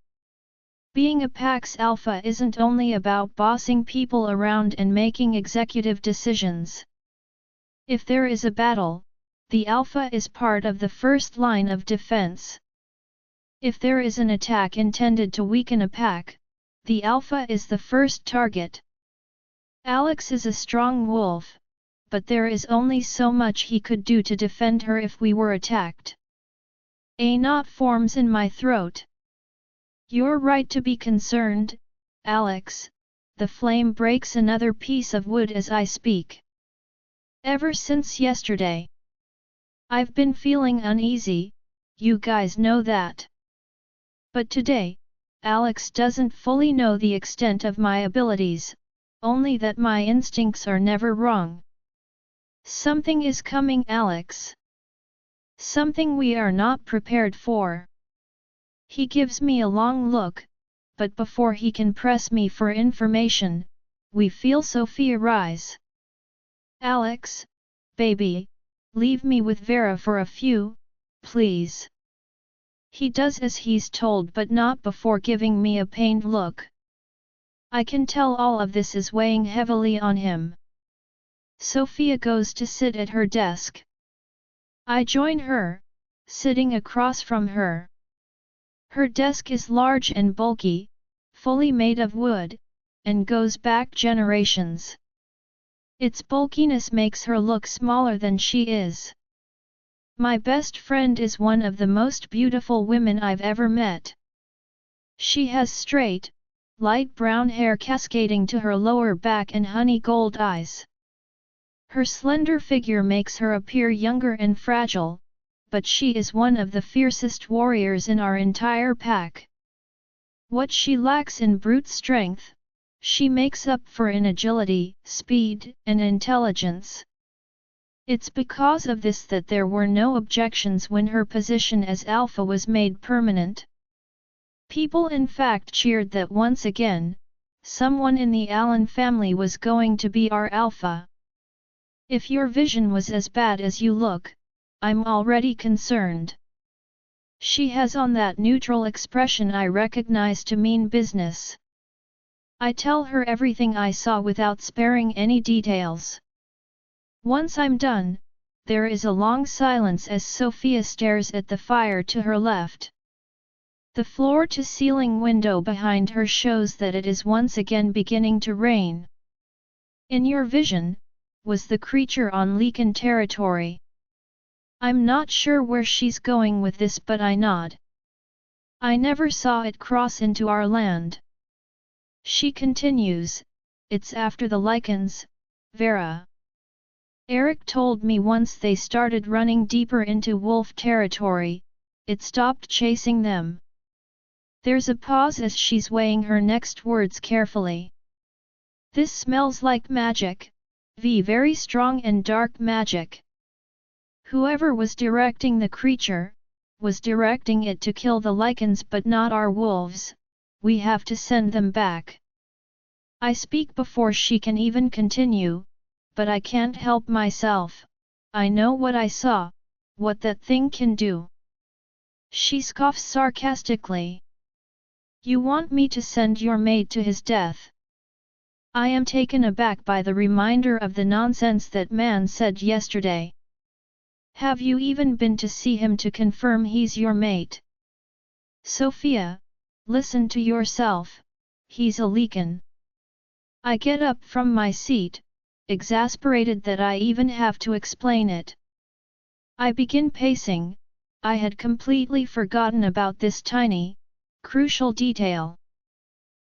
Being a Pax Alpha isn't only about bossing people around and making executive decisions. If there is a battle, the Alpha is part of the first line of defense. If there is an attack intended to weaken a pack, the Alpha is the first target. Alex is a strong wolf, but there is only so much he could do to defend her if we were attacked. A knot forms in my throat. You're right to be concerned, Alex. The flame breaks another piece of wood as I speak. Ever since yesterday, I've been feeling uneasy, you guys know that. But today, Alex doesn't fully know the extent of my abilities, only that my instincts are never wrong. Something is coming, Alex. Something we are not prepared for. He gives me a long look, but before he can press me for information, we feel Sophia rise. Alex, baby, leave me with Vera for a few, please. He does as he's told but not before giving me a pained look. I can tell all of this is weighing heavily on him. Sophia goes to sit at her desk. I join her, sitting across from her. Her desk is large and bulky, fully made of wood, and goes back generations. Its bulkiness makes her look smaller than she is. My best friend is one of the most beautiful women I've ever met. She has straight, light brown hair cascading to her lower back and honey gold eyes. Her slender figure makes her appear younger and fragile, but she is one of the fiercest warriors in our entire pack. What she lacks in brute strength, she makes up for in agility, speed, and intelligence. It's because of this that there were no objections when her position as Alpha was made permanent. People in fact cheered that once again, someone in the Allen family was going to be our Alpha. If your vision was as bad as you look, I'm already concerned. She has on that neutral expression I recognize to mean business. I tell her everything I saw without sparing any details. Once I'm done, there is a long silence as Sophia stares at the fire to her left. The floor-to-ceiling window behind her shows that it is once again beginning to rain. In your vision, was the creature on Lycan territory? I'm not sure where she's going with this, but I nod. I never saw it cross into our land. She continues, it's after the Lycans, Vera. Eric told me once they started running deeper into wolf territory, it stopped chasing them. There's a pause as she's weighing her next words carefully. This smells like magic, very strong and dark magic. Whoever was directing the creature, was directing it to kill the Lycans but not our wolves, we have to send them back. I speak before she can even continue, but I can't help myself, I know what I saw, what that thing can do. She scoffs sarcastically. You want me to send your mate to his death? I am taken aback by the reminder of the nonsense that man said yesterday. Have you even been to see him to confirm he's your mate? Sophia, listen to yourself, he's a Lycan. I get up from my seat, exasperated that I even have to explain it. I begin pacing, I had completely forgotten about this tiny, crucial detail.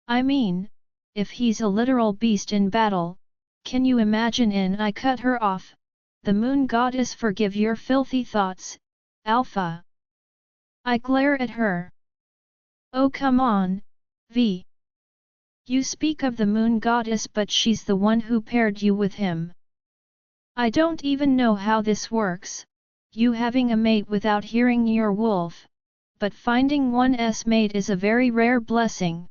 I mean, if he's a literal beast in battle, can you imagine? I cut her off. The moon goddess, forgive your filthy thoughts, Alpha. I glare at her. Oh come on, V. You speak of the moon goddess, but she's the one who paired you with him. I don't even know how this works, you having a mate without hearing your wolf, but finding one's mate is a very rare blessing.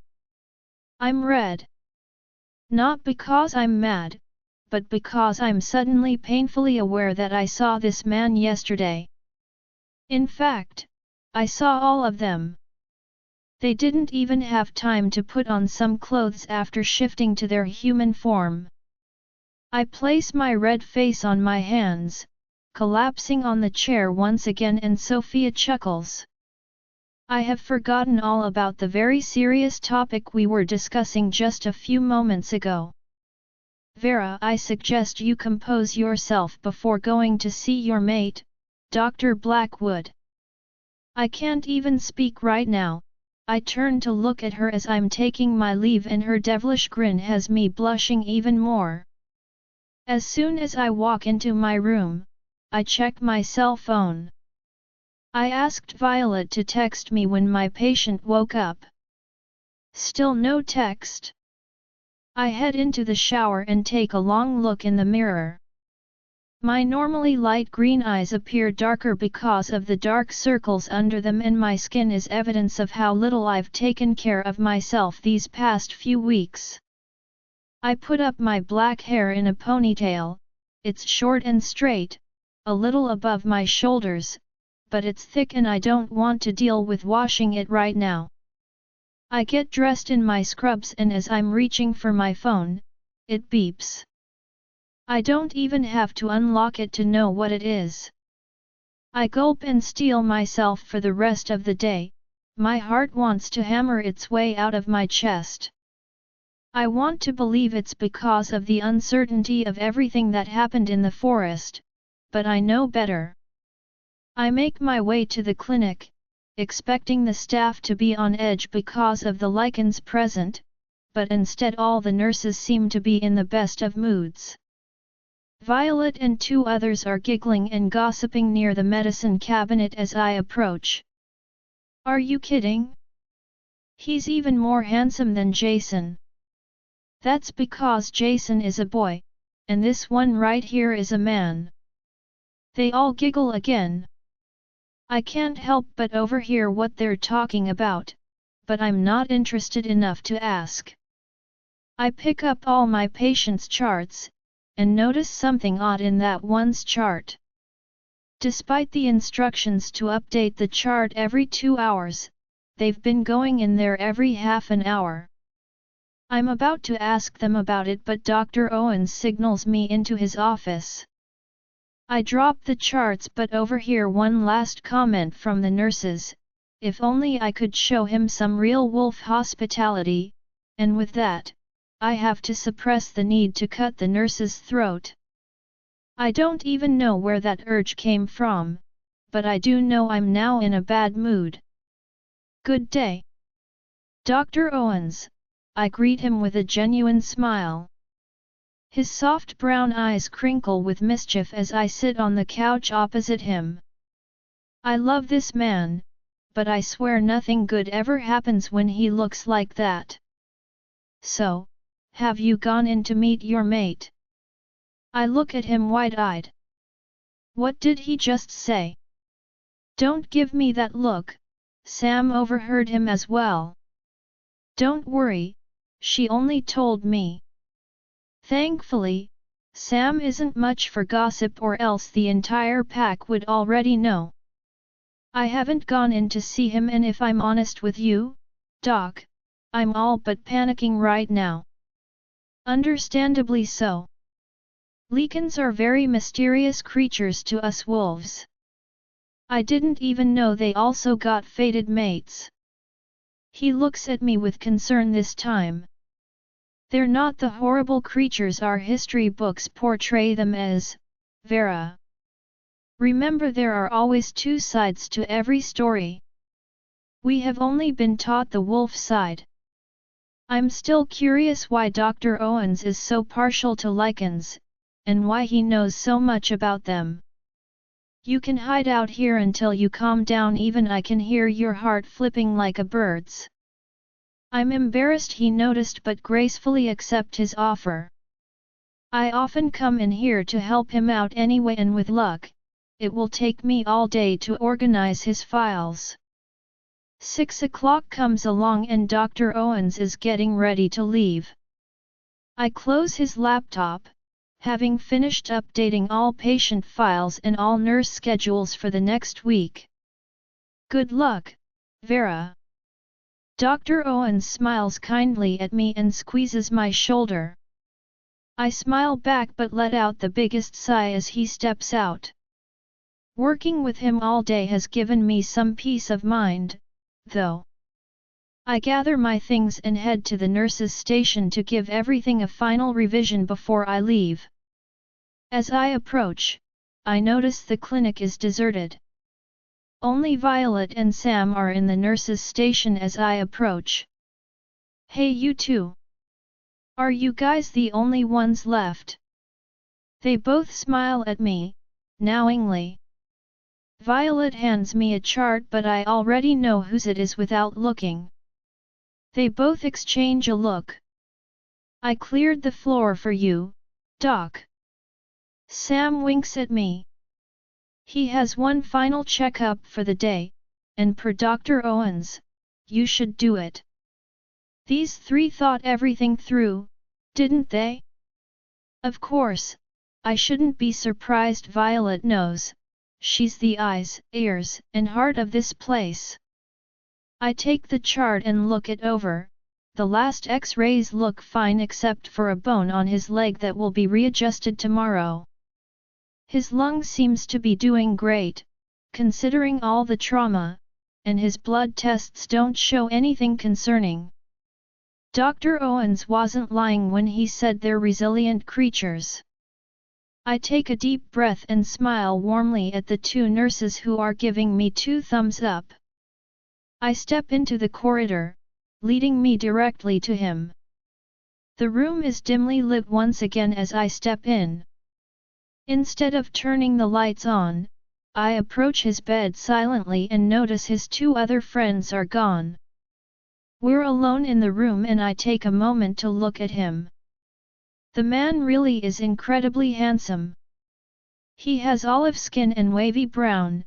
I'm red. Not because I'm mad, but because I'm suddenly painfully aware that I saw this man yesterday. In fact, I saw all of them. They didn't even have time to put on some clothes after shifting to their human form. I place my red face on my hands, collapsing on the chair once again, and Sophia chuckles. I have forgotten all about the very serious topic we were discussing just a few moments ago. Vera, I suggest you compose yourself before going to see your mate, Dr. Blackwood. I can't even speak right now. I turn to look at her as I'm taking my leave, and her devilish grin has me blushing even more. As soon as I walk into my room, I check my cell phone. I asked Violet to text me when my patient woke up. Still no text. I head into the shower and take a long look in the mirror. My normally light green eyes appear darker because of the dark circles under them, and my skin is evidence of how little I've taken care of myself these past few weeks. I put up my black hair in a ponytail. It's short and straight, a little above my shoulders, but it's thick and I don't want to deal with washing it right now. I get dressed in my scrubs, and as I'm reaching for my phone, it beeps. I don't even have to unlock it to know what it is. I gulp and steel myself for the rest of the day. My heart wants to hammer its way out of my chest. I want to believe it's because of the uncertainty of everything that happened in the forest, but I know better. I make my way to the clinic, expecting the staff to be on edge because of the Lycans present, but instead all the nurses seem to be in the best of moods. Violet and 2 others are giggling and gossiping near the medicine cabinet as I approach. Are you kidding? He's even more handsome than Jason. That's because Jason is a boy, and this one right here is a man. They all giggle again. I can't help but overhear what they're talking about, but I'm not interested enough to ask. I pick up all my patients' charts, and notice something odd in that one's chart. Despite the instructions to update the chart every 2 hours, they've been going in there every half an hour. I'm about to ask them about it, but Dr. Owens signals me into his office. I drop the charts but overhear one last comment from the nurses: if only I could show him some real wolf hospitality, and with that, I have to suppress the need to cut the nurse's throat. I don't even know where that urge came from, but I do know I'm now in a bad mood. Good day, Dr. Owens, I greet him with a genuine smile. His soft brown eyes crinkle with mischief as I sit on the couch opposite him. I love this man, but I swear nothing good ever happens when he looks like that. So, have you gone in to meet your mate? I look at him wide-eyed. What did he just say? Don't give me that look, Sam overheard him as well. Don't worry, she only told me. Thankfully, Sam isn't much for gossip, or else the entire pack would already know. I haven't gone in to see him, and if I'm honest with you, Doc, I'm all but panicking right now. Understandably so. Lycans are very mysterious creatures to us wolves. I didn't even know they also got fated mates. He looks at me with concern this time. They're not the horrible creatures our history books portray them as, Vera. Remember, there are always 2 sides to every story. We have only been taught the wolf side. I'm still curious why Dr. Owens is so partial to Lycans, and why he knows so much about them. You can hide out here until you calm down. Even I can hear your heart flipping like a bird's. I'm embarrassed he noticed, but gracefully accept his offer. I often come in here to help him out anyway, and with luck, it will take me all day to organize his files. 6 o'clock comes along and Dr. Owens is getting ready to leave. I close his laptop, having finished updating all patient files and all nurse schedules for the next week. Good luck, Vera. Dr. Owens smiles kindly at me and squeezes my shoulder. I smile back but let out the biggest sigh as he steps out. Working with him all day has given me some peace of mind, though. I gather my things and head to the nurse's station to give everything a final revision before I leave. As I approach, I notice the clinic is deserted. Only Violet and Sam are in the nurse's station as I approach. Hey, you two! Are you guys the only ones left? They both smile at me, knowingly. Violet hands me a chart, but I already know whose it is without looking. They both exchange a look. I cleared the floor for you, Doc. Sam winks at me. He has one final checkup for the day, and per Dr. Owens, you should do it. These three thought everything through, didn't they? Of course, I shouldn't be surprised Violet knows. She's the eyes, ears, and heart of this place. I take the chart and look it over. The last X-rays look fine except for a bone on his leg that will be readjusted tomorrow. His lung seems to be doing great, considering all the trauma, and his blood tests don't show anything concerning. Dr. Owens wasn't lying when he said they're resilient creatures. I take a deep breath and smile warmly at the two nurses who are giving me two thumbs up. I step into the corridor, leading me directly to him. The room is dimly lit once again as I step in. Instead of turning the lights on, I approach his bed silently and notice his two other friends are gone. We're alone in the room and I take a moment to look at him. The man really is incredibly handsome. He has olive skin and wavy brown,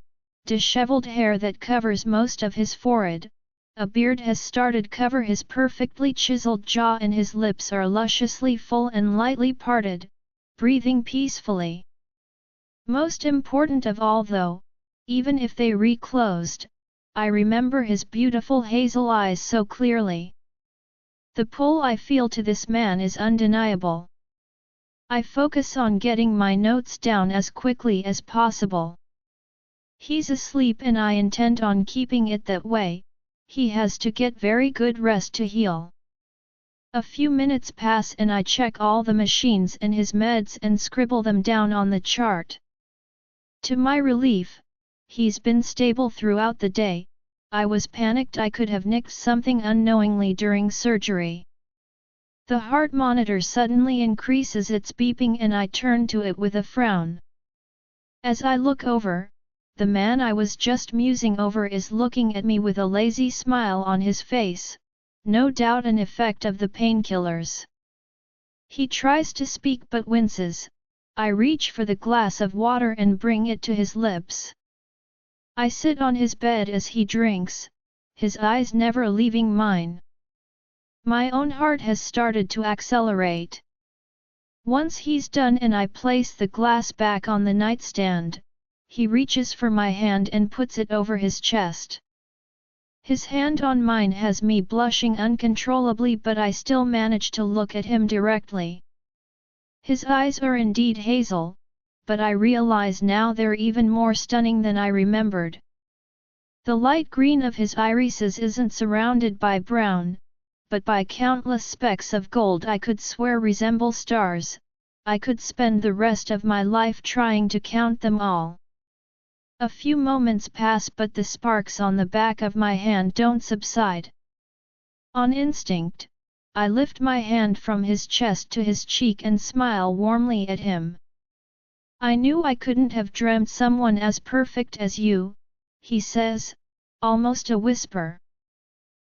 disheveled hair that covers most of his forehead, a beard has started cover his perfectly chiseled jaw and his lips are lusciously full and lightly parted, breathing peacefully. Most important of all though, even if they reclosed, I remember his beautiful hazel eyes so clearly. The pull I feel to this man is undeniable. I focus on getting my notes down as quickly as possible. He's asleep and I intend on keeping it that way. He has to get very good rest to heal. A few minutes pass and I check all the machines and his meds and scribble them down on the chart. To my relief, he's been stable throughout the day. I was panicked I could have nicked something unknowingly during surgery. The heart monitor suddenly increases its beeping and I turn to it with a frown. As I look over, the man I was just musing over is looking at me with a lazy smile on his face, no doubt an effect of the painkillers. He tries to speak but winces. I reach for the glass of water and bring it to his lips. I sit on his bed as he drinks, his eyes never leaving mine. My own heart has started to accelerate. Once he's done and I place the glass back on the nightstand, he reaches for my hand and puts it over his chest. His hand on mine has me blushing uncontrollably but I still manage to look at him directly. His eyes are indeed hazel, but I realize now they're even more stunning than I remembered. The light green of his irises isn't surrounded by brown, but by countless specks of gold I could swear resemble stars. I could spend the rest of my life trying to count them all. A few moments pass but the sparks on the back of my hand don't subside. On instinct, I lift my hand from his chest to his cheek and smile warmly at him. I knew I couldn't have dreamt someone as perfect as you, he says, almost a whisper.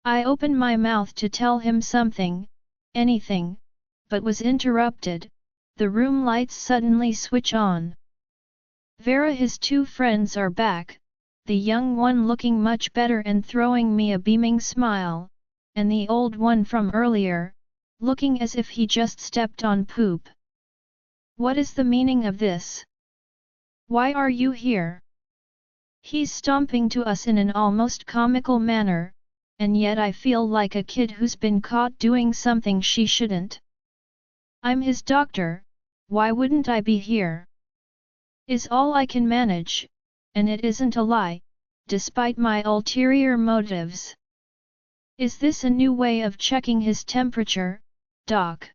I open my mouth to tell him something, anything, but was interrupted. The room lights suddenly switch on. Vera, his two friends are back, the young one looking much better and throwing me a beaming smile, and the old one from earlier, looking as if he just stepped on poop. What is the meaning of this? Why are you here? He's stomping to us in an almost comical manner, and yet I feel like a kid who's been caught doing something she shouldn't. I'm his doctor, why wouldn't I be here? Is all I can manage, and it isn't a lie, despite my ulterior motives. Is this a new way of checking his temperature, Doc?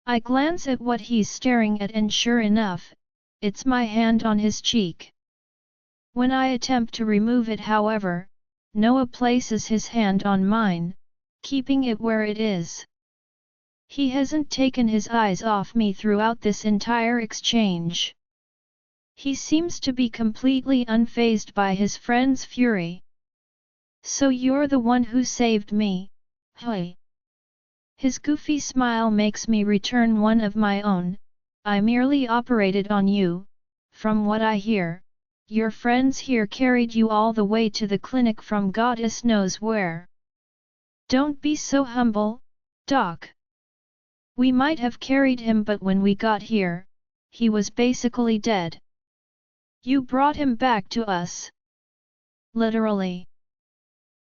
I glance at what he's staring at and sure enough, it's my hand on his cheek. When I attempt to remove it however, Noah places his hand on mine, keeping it where it is. He hasn't taken his eyes off me throughout this entire exchange. He seems to be completely unfazed by his friend's fury. So you're the one who saved me, Hey! His goofy smile makes me return one of my own. I merely operated on you. From what I hear, your friends here carried you all the way to the clinic from goddess knows where. Don't be so humble, Doc. We might have carried him, but when we got here, he was basically dead. You brought him back to us. Literally,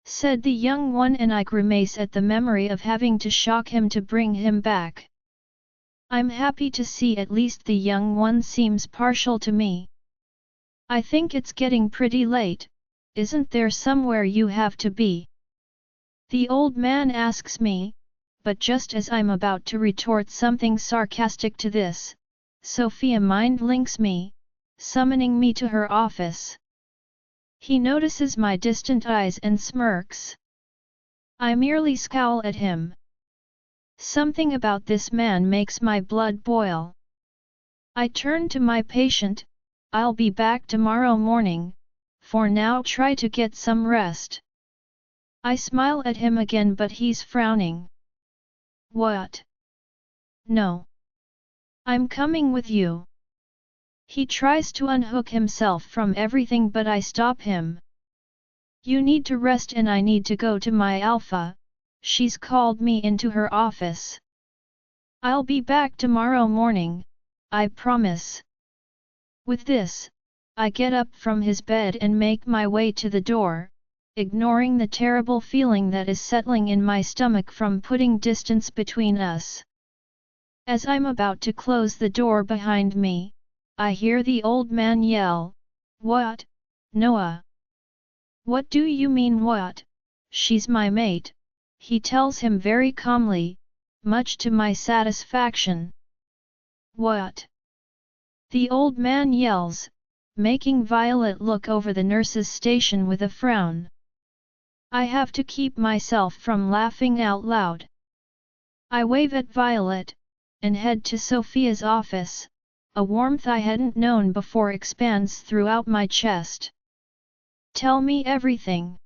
said the young one, and I grimace at the memory of having to shock him to bring him back. I'm happy to see at least the young one seems partial to me. I think it's getting pretty late. Isn't there somewhere you have to be? The old man asks me, but just as I'm about to retort something sarcastic to this, Sophia mind links me, summoning me to her office. He notices my distant eyes and smirks. I merely scowl at him. Something about this man makes my blood boil. I turn to my patient. I'll be back tomorrow morning. For now, try to get some rest. I smile at him again, but he's frowning. What? No. I'm coming with you. He tries to unhook himself from everything, but I stop him. You need to rest and I need to go to my alpha. She's called me into her office. I'll be back tomorrow morning, I promise. With this, I get up from his bed and make my way to the door, ignoring the terrible feeling that is settling in my stomach from putting distance between us. As I'm about to close the door behind me, I hear the old man yell, "What, Noah? What do you mean what? She's my mate," he tells him very calmly, much to my satisfaction. What? The old man yells, making Violet look over the nurse's station with a frown. I have to keep myself from laughing out loud. I wave at Violet, and head to Sophia's office. A warmth I hadn't known before expands throughout my chest. Tell me everything.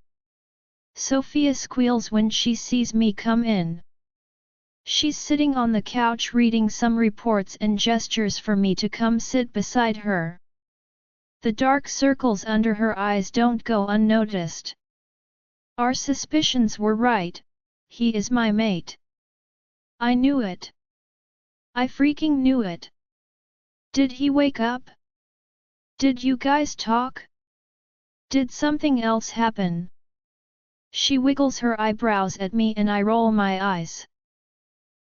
Sophia squeals when she sees me come in. She's sitting on the couch reading some reports and gestures for me to come sit beside her. The dark circles under her eyes don't go unnoticed. Our suspicions were right. He is my mate. I knew it. I freaking knew it. Did he wake up? Did you guys talk? Did something else happen? She wiggles her eyebrows at me and I roll my eyes.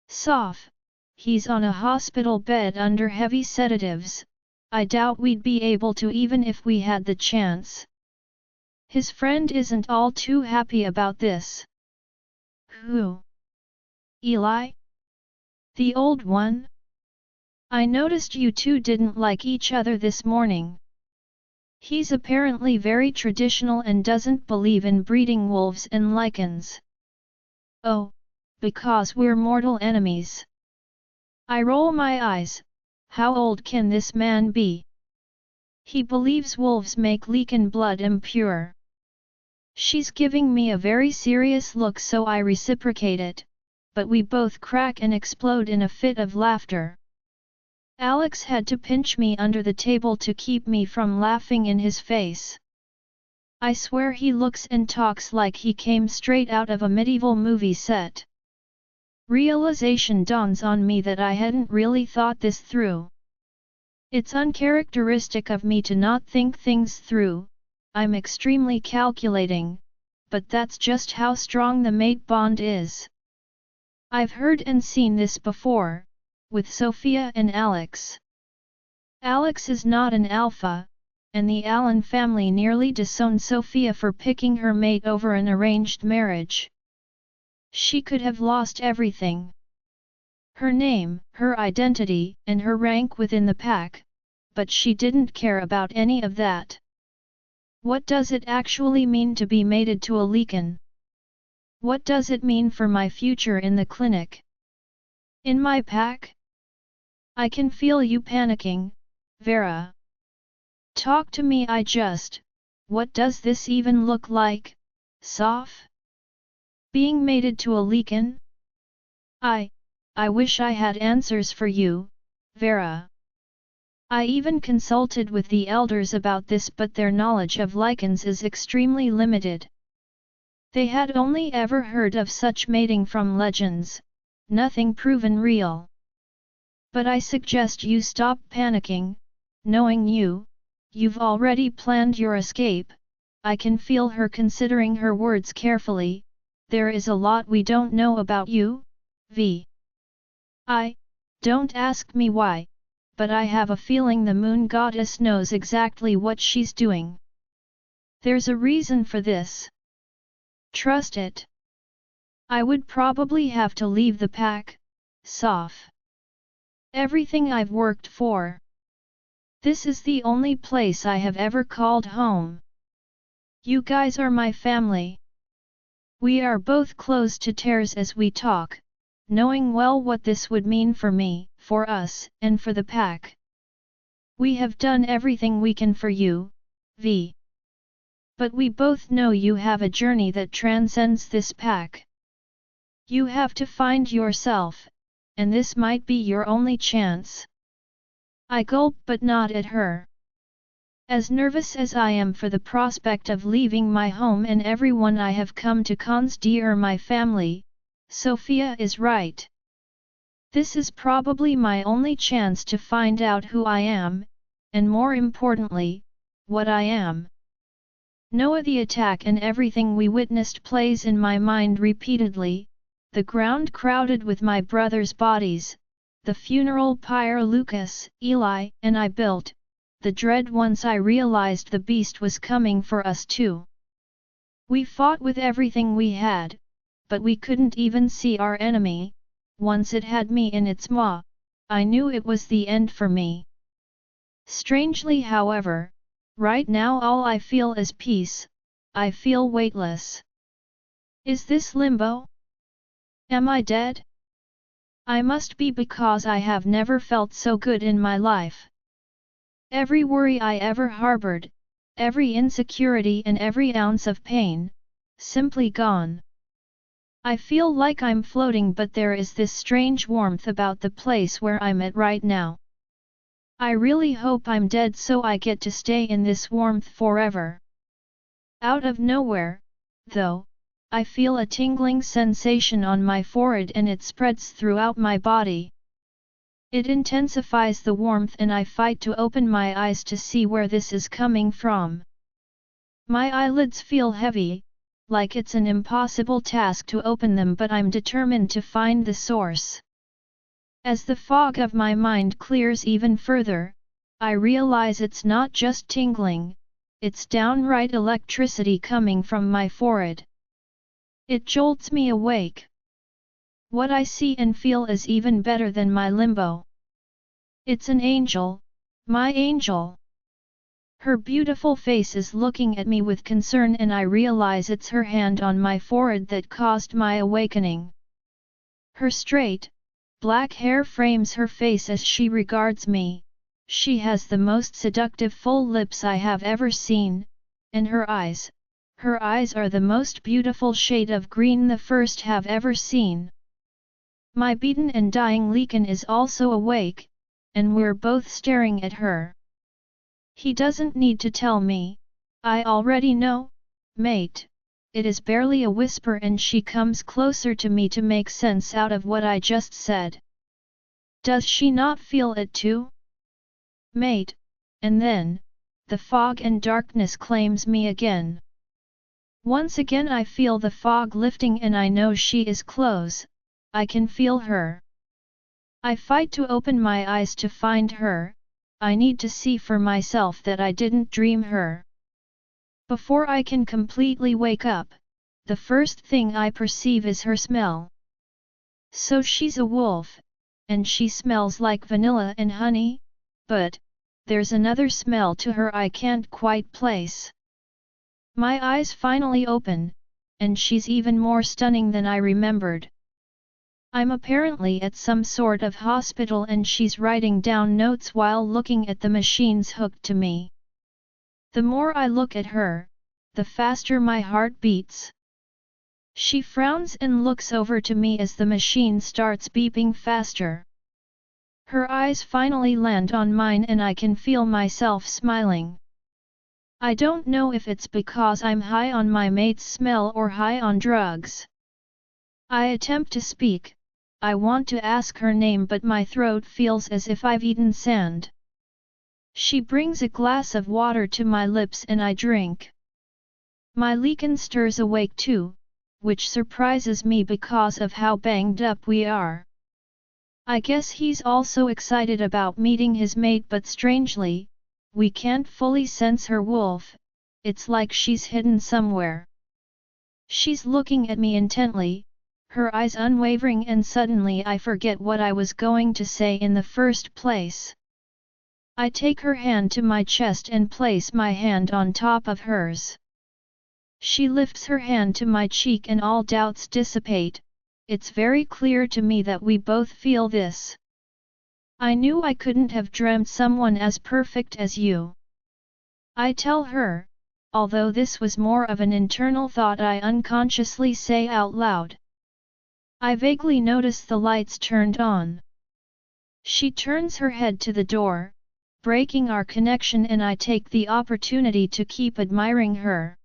Soph, he's on a hospital bed under heavy sedatives. I doubt we'd be able to even if we had the chance. His friend isn't all too happy about this. Who? Eli? The old one? I noticed you two didn't like each other this morning. He's apparently very traditional and doesn't believe in breeding wolves and Lycans. Oh, because we're mortal enemies. I roll my eyes. How old can this man be? He believes wolves make Lycan blood impure. She's giving me a very serious look, so I reciprocate it, but we both crack and explode in a fit of laughter. Alex had to pinch me under the table to keep me from laughing in his face. I swear he looks and talks like he came straight out of a medieval movie set. Realization dawns on me that I hadn't really thought this through. It's uncharacteristic of me to not think things through. I'm extremely calculating, but that's just how strong the mate bond is. I've heard and seen this before, with Sophia and Alex. Alex is not an alpha, and the Allen family nearly disowned Sophia for picking her mate over an arranged marriage. She could have lost everything. Her name, her identity, and her rank within the pack, but she didn't care about any of that. What does it actually mean to be mated to a Lycan? What does it mean for my future in the clinic? In my pack? I can feel you panicking, Vera. Talk to me. What does this even look like, Soph? Being mated to a Lycan? I wish I had answers for you, Vera. I even consulted with the elders about this, but their knowledge of Lycans is extremely limited. They had only ever heard of such mating from legends, nothing proven real. But I suggest you stop panicking, knowing you've already planned your escape. I can feel her considering her words carefully. There is a lot we don't know about you, V. Don't ask me why, but I have a feeling the moon goddess knows exactly what she's doing. There's a reason for this. Trust it. I would probably have to leave the pack, Soph. Everything I've worked for. This is the only place I have ever called home. You guys are my family. We are both close to tears as we talk, knowing well what this would mean for me, for us, and for the pack. We have done everything we can for you, V. But we both know you have a journey that transcends this pack. You have to find yourself, and this might be your only chance. I gulp but nod at her. As nervous as I am for the prospect of leaving my home and everyone I have come to consider my family, Sophia is right. This is probably my only chance to find out who I am, and more importantly, what I am. Noah, the attack and everything we witnessed plays in my mind repeatedly, the ground crowded with my brothers' bodies, the funeral pyre Lucas, Eli, and I built, the dread once I realized the beast was coming for us too. We fought with everything we had, but we couldn't even see our enemy. Once it had me in its maw, I knew it was the end for me. Strangely, however, right now all I feel is peace. I feel weightless. Is this limbo? Am I dead? I must be, because I have never felt so good in my life. Every worry I ever harbored, every insecurity and every ounce of pain, simply gone. I feel like I'm floating, but there is this strange warmth about the place where I'm at right now. I really hope I'm dead so I get to stay in this warmth forever. Out of nowhere, though, I feel a tingling sensation on my forehead and it spreads throughout my body. It intensifies the warmth and I fight to open my eyes to see where this is coming from. My eyelids feel heavy, like it's an impossible task to open them, but I'm determined to find the source. As the fog of my mind clears even further, I realize it's not just tingling, it's downright electricity coming from my forehead. It jolts me awake. What I see and feel is even better than my limbo. It's an angel, my angel. Her beautiful face is looking at me with concern and I realize it's her hand on my forehead that caused my awakening. Her straight, black hair frames her face as she regards me. She has the most seductive full lips I have ever seen, and her eyes are the most beautiful shade of green the first have ever seen. My beaten and dying Lycan is also awake, and we're both staring at her. He doesn't need to tell me, I already know, mate. It is barely a whisper and she comes closer to me to make sense out of what I just said. Does she not feel it too? Mate, and then, the fog and darkness claims me again. Once again I feel the fog lifting and I know she is close, I can feel her. I fight to open my eyes to find her. I need to see for myself that I didn't dream her. Before I can completely wake up, the first thing I perceive is her smell. So she's a wolf, and she smells like vanilla and honey, but there's another smell to her I can't quite place. My eyes finally open, and she's even more stunning than I remembered. I'm apparently at some sort of hospital and she's writing down notes while looking at the machines hooked to me. The more I look at her, the faster my heart beats. She frowns and looks over to me as the machine starts beeping faster. Her eyes finally land on mine and I can feel myself smiling. I don't know if it's because I'm high on my mate's smell or high on drugs. I attempt to speak. I want to ask her name but my throat feels as if I've eaten sand. She brings a glass of water to my lips and I drink. My Lycan stirs awake too, which surprises me because of how banged up we are. I guess he's also excited about meeting his mate but strangely, we can't fully sense her wolf, it's like she's hidden somewhere. She's looking at me intently, her eyes unwavering and suddenly I forget what I was going to say in the first place. I take her hand to my chest and place my hand on top of hers. She lifts her hand to my cheek and all doubts dissipate. It's very clear to me that we both feel this. I knew I couldn't have dreamt someone as perfect as you. I tell her, although this was more of an internal thought I unconsciously say out loud. I vaguely notice the lights turned on. She turns her head to the door, breaking our connection and I take the opportunity to keep admiring her.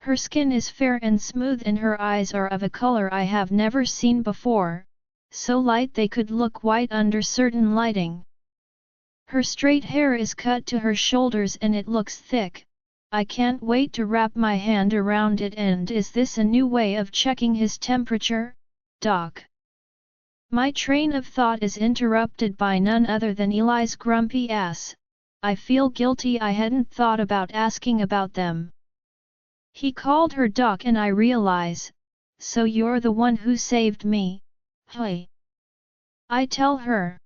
Her skin is fair and smooth and her eyes are of a color I have never seen before, so light they could look white under certain lighting. Her straight hair is cut to her shoulders and it looks thick. I can't wait to wrap my hand around it. And is this a new way of checking his temperature, Doc? My train of thought is interrupted by none other than Eli's grumpy ass. I feel guilty I hadn't thought about asking about them. He called her Doc and I realize, so you're the one who saved me, hey? I tell her.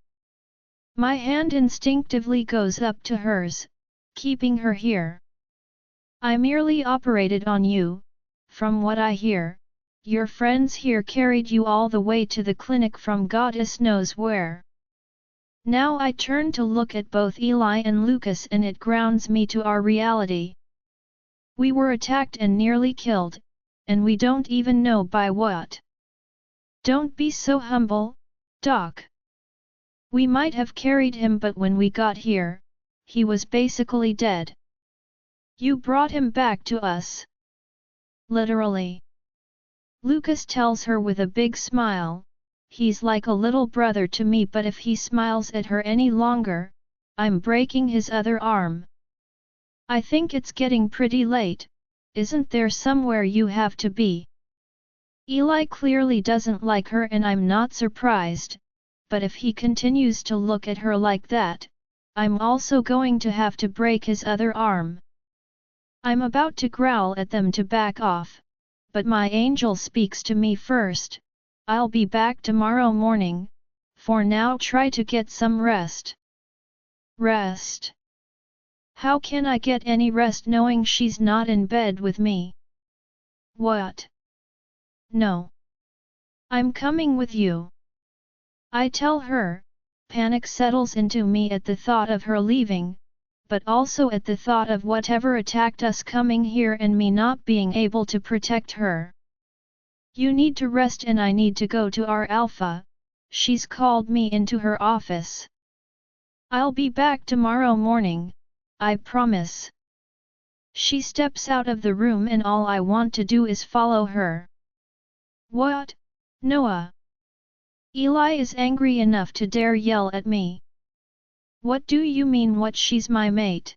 My hand instinctively goes up to hers, keeping her here. I merely operated on you, from what I hear. Your friends here carried you all the way to the clinic from goddess knows where. Now I turn to look at both Eli and Lucas and it grounds me to our reality. We were attacked and nearly killed, and we don't even know by what. Don't be so humble, Doc. We might have carried him but when we got here, he was basically dead. You brought him back to us. Literally. Lucas tells her with a big smile, he's like a little brother to me but if he smiles at her any longer, I'm breaking his other arm. I think it's getting pretty late, isn't there somewhere you have to be? Eli clearly doesn't like her and I'm not surprised, but if he continues to look at her like that, I'm also going to have to break his other arm. I'm about to growl at them to back off, but my angel speaks to me first. I'll be back tomorrow morning, for now try to get some rest. Rest? How can I get any rest knowing she's not in bed with me? What? No. I'm coming with you. I tell her. Panic settles into me at the thought of her leaving, but also at the thought of whatever attacked us coming here and me not being able to protect her. You need to rest and I need to go to our Alpha. She's called me into her office. I'll be back tomorrow morning, I promise. She steps out of the room and all I want to do is follow her. What, Noah? Eli is angry enough to dare yell at me. What do you mean what she's my mate?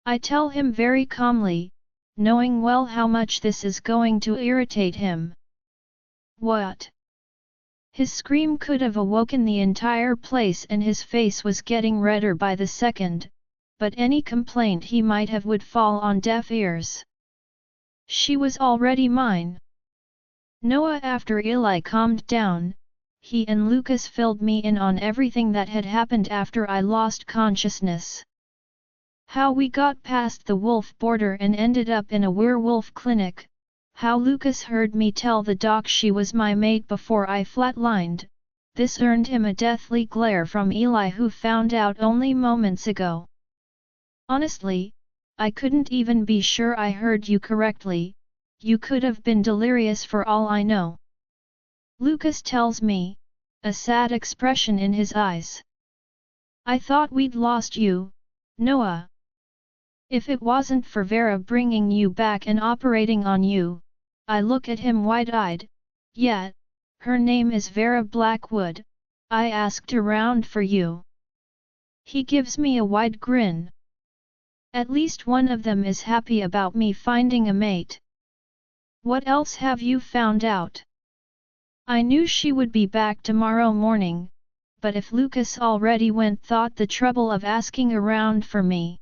I tell him very calmly, knowing well how much this is going to irritate him. What? His scream could have awoken the entire place and his face was getting redder by the second, but any complaint he might have would fall on deaf ears. She was already mine. Noah. After Eli calmed down, he and Lucas filled me in on everything that had happened after I lost consciousness. How we got past the wolf border and ended up in a werewolf clinic, how Lucas heard me tell the doc she was my mate before I flatlined. This earned him a deathly glare from Eli who found out only moments ago. Honestly, I couldn't even be sure I heard you correctly, you could have been delirious for all I know. Lucas tells me, a sad expression in his eyes. I thought we'd lost you, Noah. If it wasn't for Vera bringing you back and operating on you, I look at him wide-eyed. Yet, her name is Vera Blackwood, I asked around for you. He gives me a wide grin. At least one of them is happy about me finding a mate. What else have you found out? I knew she would be back tomorrow morning, but if Lucas already went thought the trouble of asking around for me.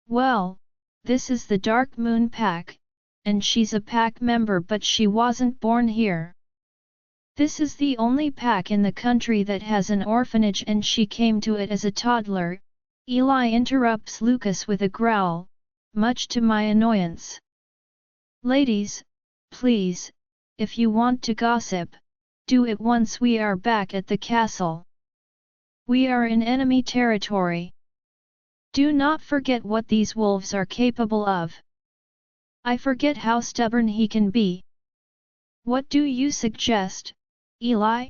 Well, this is the Dark Moon Pack, and she's a pack member but she wasn't born here. This is the only pack in the country that has an orphanage and she came to it as a toddler. Eli interrupts Lucas with a growl, much to my annoyance. Ladies, please, if you want to gossip, do it once we are back at the castle. We are in enemy territory. Do not forget what these wolves are capable of. I forget how stubborn he can be. What do you suggest, Eli?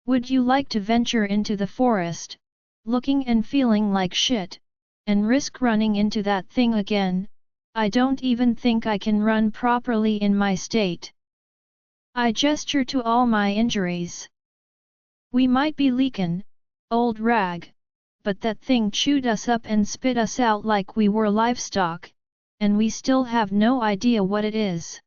Would you like to venture into the forest, looking and feeling like shit, and risk running into that thing again? I don't even think I can run properly in my state. I gesture to all my injuries. We might be Lycan, old rag, but that thing chewed us up and spit us out like we were livestock, and we still have no idea what it is.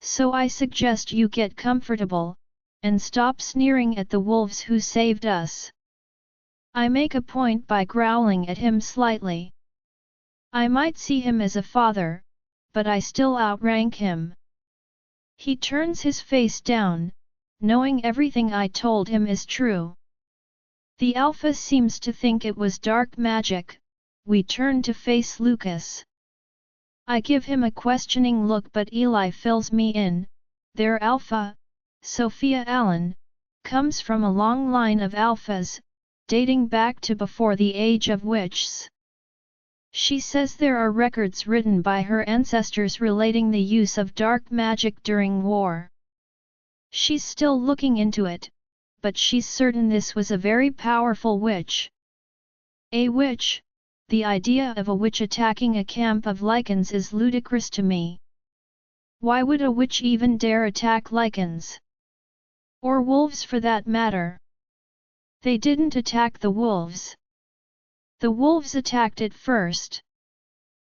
So I suggest you get comfortable, and stop sneering at the wolves who saved us. I make a point by growling at him slightly. I might see him as a father, but I still outrank him. He turns his face down, knowing everything I told him is true. The Alpha seems to think it was dark magic. We turn to face Lucas. I give him a questioning look but Eli fills me in. Their Alpha, Sophia Allen, comes from a long line of Alphas, dating back to before the age of witches. She says there are records written by her ancestors relating the use of dark magic during war. She's still looking into it, but she's certain this was a very powerful witch. A witch? The idea of a witch attacking a camp of Lycans is ludicrous to me. Why would a witch even dare attack Lycans? Or wolves for that matter? They didn't attack the wolves. The wolves attacked it first.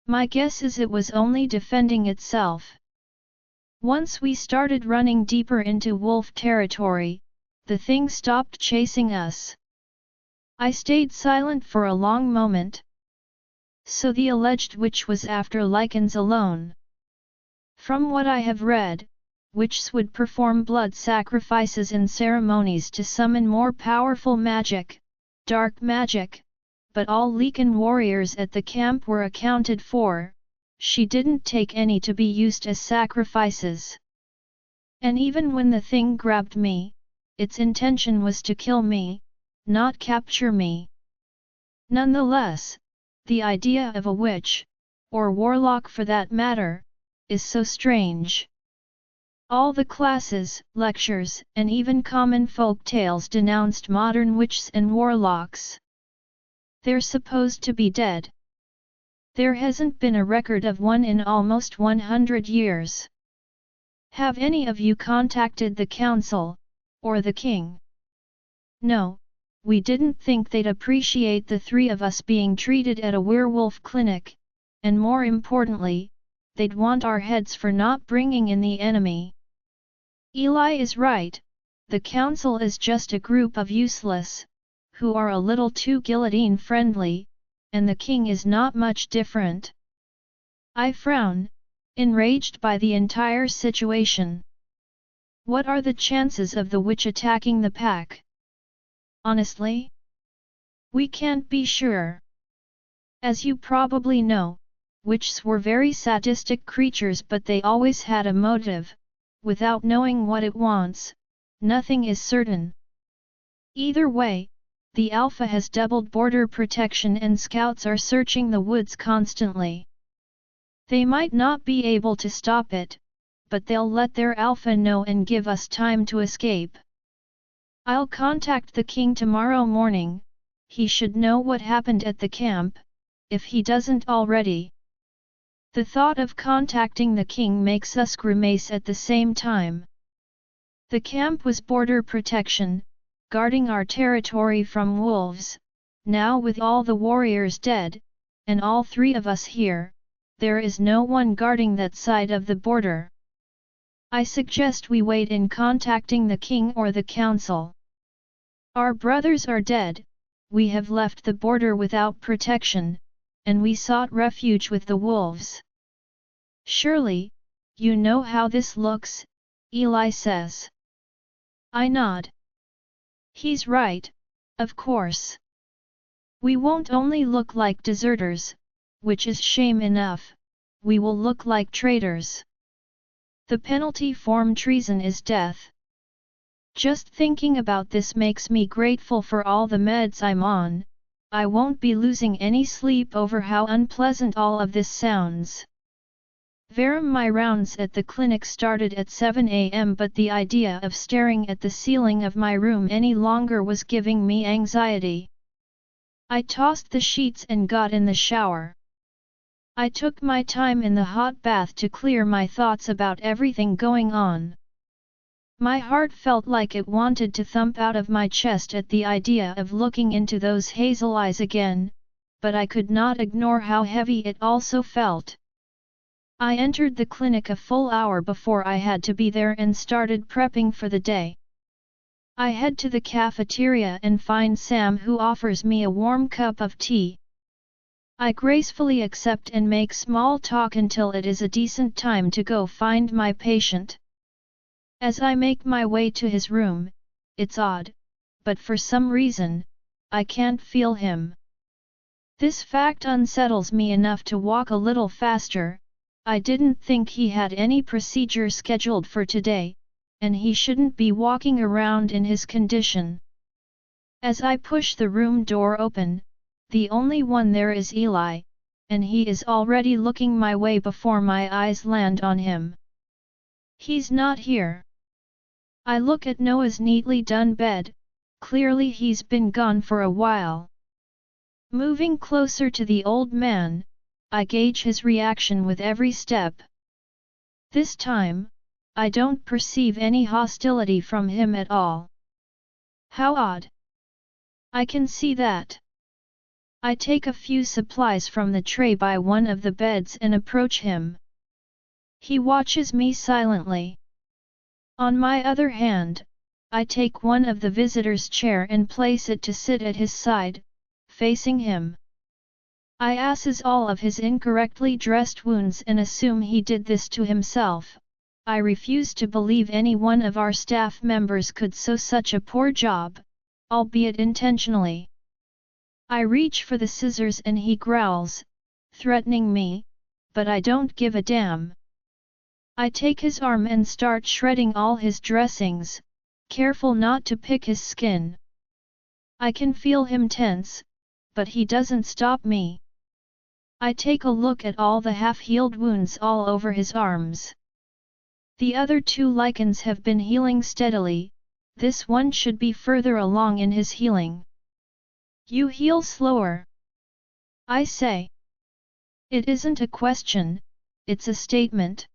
My guess is it was only defending itself. Once we started running deeper into wolf territory, the thing stopped chasing us. I stayed silent for a long moment. So the alleged witch was after Lycans alone. From what I have read, witches would perform blood sacrifices and ceremonies to summon more powerful magic, dark magic, but all Lycan warriors at the camp were accounted for. She didn't take any to be used as sacrifices. And even when the thing grabbed me, its intention was to kill me, not capture me. Nonetheless, the idea of a witch, or warlock for that matter, is so strange. All the classes, lectures, and even common folk tales denounced modern witches and warlocks. They're supposed to be dead. There hasn't been a record of one in almost 100 years. Have any of you contacted the council, or the king? No, we didn't think they'd appreciate the three of us being treated at a werewolf clinic, and more importantly, they'd want our heads for not bringing in the enemy. Eli is right, the council is just a group of useless, who are a little too guillotine-friendly, and the king is not much different. I frown, enraged by the entire situation. What are the chances of the witch attacking the pack? Honestly? We can't be sure. As you probably know, witches were very sadistic creatures but they always had a motive. Without knowing what it wants, nothing is certain. Either way, the Alpha has doubled border protection and scouts are searching the woods constantly. They might not be able to stop it, but they'll let their alpha know and give us time to escape. I'll contact the king tomorrow morning. He should know what happened at the camp, if he doesn't already. The thought of contacting the king makes us grimace at the same time. The camp was border protection, guarding our territory from wolves. Now with all the warriors dead, and all three of us here, there is no one guarding that side of the border. I suggest we wait in contacting the king or the council. Our brothers are dead, we have left the border without protection, and we sought refuge with the wolves. Surely, you know how this looks, Eli says. I nod. He's right, of course. We won't only look like deserters, which is shame enough, we will look like traitors. The penalty for treason is death. Just thinking about this makes me grateful for all the meds I'm on. I won't be losing any sleep over how unpleasant all of this sounds. My rounds at the clinic started at 7 a.m. but the idea of staring at the ceiling of my room any longer was giving me anxiety. I tossed the sheets and got in the shower. I took my time in the hot bath to clear my thoughts about everything going on. My heart felt like it wanted to thump out of my chest at the idea of looking into those hazel eyes again, but I could not ignore how heavy it also felt. I entered the clinic a full hour before I had to be there and started prepping for the day. I head to the cafeteria and find Sam, who offers me a warm cup of tea. I gracefully accept and make small talk until it is a decent time to go find my patient. As I make my way to his room, it's odd, but for some reason, I can't feel him. This fact unsettles me enough to walk a little faster. I didn't think he had any procedure scheduled for today, and he shouldn't be walking around in his condition. As I push the room door open, the only one there is Eli, and he is already looking my way before my eyes land on him. He's not here. I look at Noah's neatly done bed, clearly he's been gone for a while. Moving closer to the old man, I gauge his reaction with every step. This time, I don't perceive any hostility from him at all. How odd. I can see that. I take a few supplies from the tray by one of the beds and approach him. He watches me silently. On my other hand, I take one of the visitor's chair and place it to sit at his side, facing him. I assess all of his incorrectly dressed wounds and assume he did this to himself. I refuse to believe any one of our staff members could sew such a poor job, albeit intentionally. I reach for the scissors and he growls, threatening me, but I don't give a damn. I take his arm and start shredding all his dressings, careful not to pick his skin. I can feel him tense, but he doesn't stop me. I take a look at all the half-healed wounds all over his arms. The other two Lycans have been healing steadily, this one should be further along in his healing. You heal slower, I say. It isn't a question, it's a statement.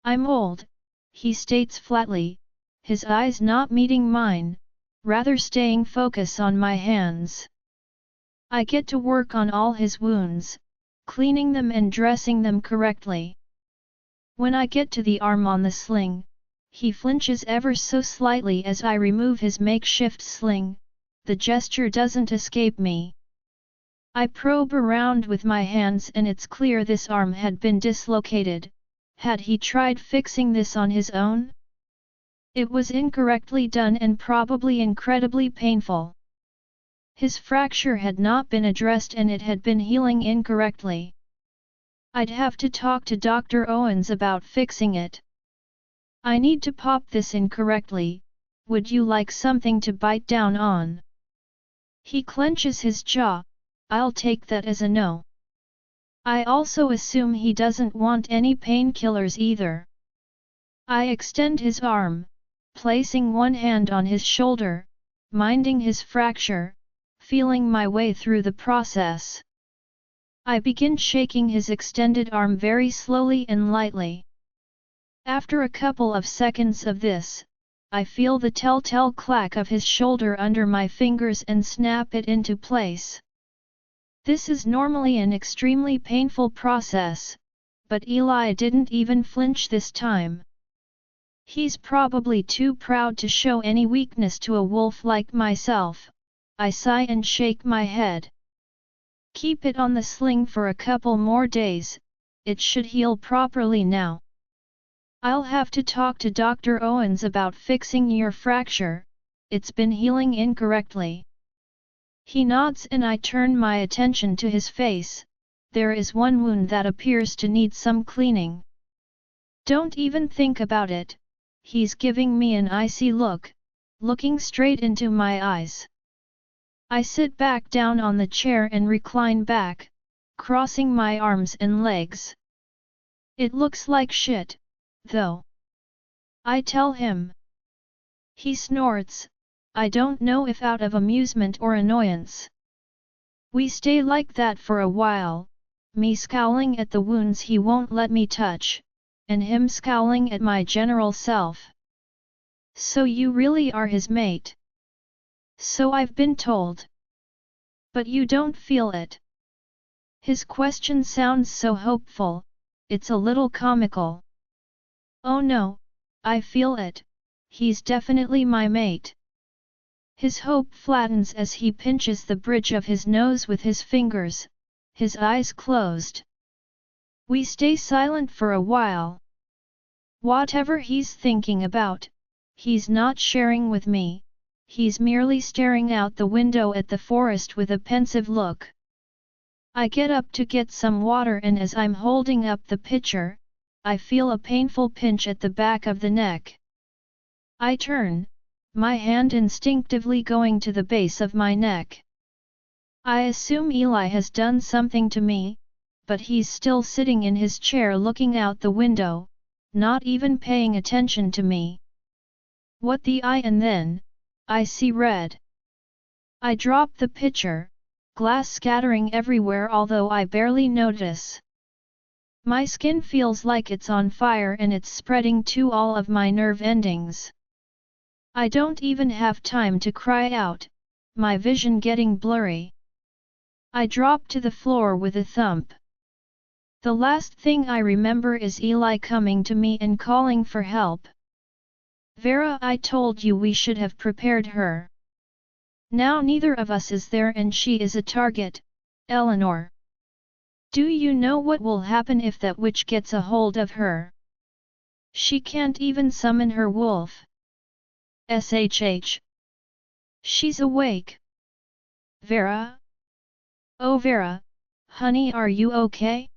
I'm old, he states flatly, his eyes not meeting mine, rather staying focused on my hands. I get to work on all his wounds, cleaning them and dressing them correctly. When I get to the arm on the sling, he flinches ever so slightly as I remove his makeshift sling. The gesture doesn't escape me. I probe around with my hands and it's clear this arm had been dislocated. Had he tried fixing this on his own? It was incorrectly done and probably incredibly painful. His fracture had not been addressed and it had been healing incorrectly. I'd have to talk to Dr. Owens about fixing it. I need to pop this incorrectly. Would you like something to bite down on? He clenches his jaw. I'll take that as a no. I also assume he doesn't want any painkillers either. I extend his arm, placing one hand on his shoulder, minding his fracture, feeling my way through the process. I begin shaking his extended arm very slowly and lightly. After a couple of seconds of this, I feel the telltale clack of his shoulder under my fingers and snap it into place. This is normally an extremely painful process, but Eli didn't even flinch this time. He's probably too proud to show any weakness to a wolf like myself. I sigh and shake my head. Keep it on the sling for a couple more days, it should heal properly now. I'll have to talk to Dr. Owens about fixing your fracture, it's been healing incorrectly. He nods and I turn my attention to his face. There is one wound that appears to need some cleaning. Don't even think about it, he's giving me an icy look, looking straight into my eyes. I sit back down on the chair and recline back, crossing my arms and legs. It looks like shit, though. I tell him. He snorts, I don't know if out of amusement or annoyance. We stay like that for a while, me scowling at the wounds he won't let me touch, and him scowling at my general self. So you really are his mate? So I've been told. But you don't feel it. His question sounds so hopeful, it's a little comical. Oh no, I feel it, he's definitely my mate. His hope flattens as he pinches the bridge of his nose with his fingers, his eyes closed. We stay silent for a while. Whatever he's thinking about, he's not sharing with me, he's merely staring out the window at the forest with a pensive look. I get up to get some water and as I'm holding up the pitcher, I feel a painful pinch at the back of the neck. I turn, my hand instinctively going to the base of my neck. I assume Eli has done something to me, but he's still sitting in his chair looking out the window, not even paying attention to me. What the and then, I see red. I drop the pitcher, glass scattering everywhere although I barely notice. My skin feels like it's on fire and it's spreading to all of my nerve endings. I don't even have time to cry out, my vision getting blurry. I drop to the floor with a thump. The last thing I remember is Eli coming to me and calling for help. Vera, I told you we should have prepared her. Now neither of us is there and she is a target, Eleanor. Do you know what will happen if that witch gets a hold of her? She can't even summon her wolf. SHH. She's awake. Vera? Oh Vera, honey, are you okay?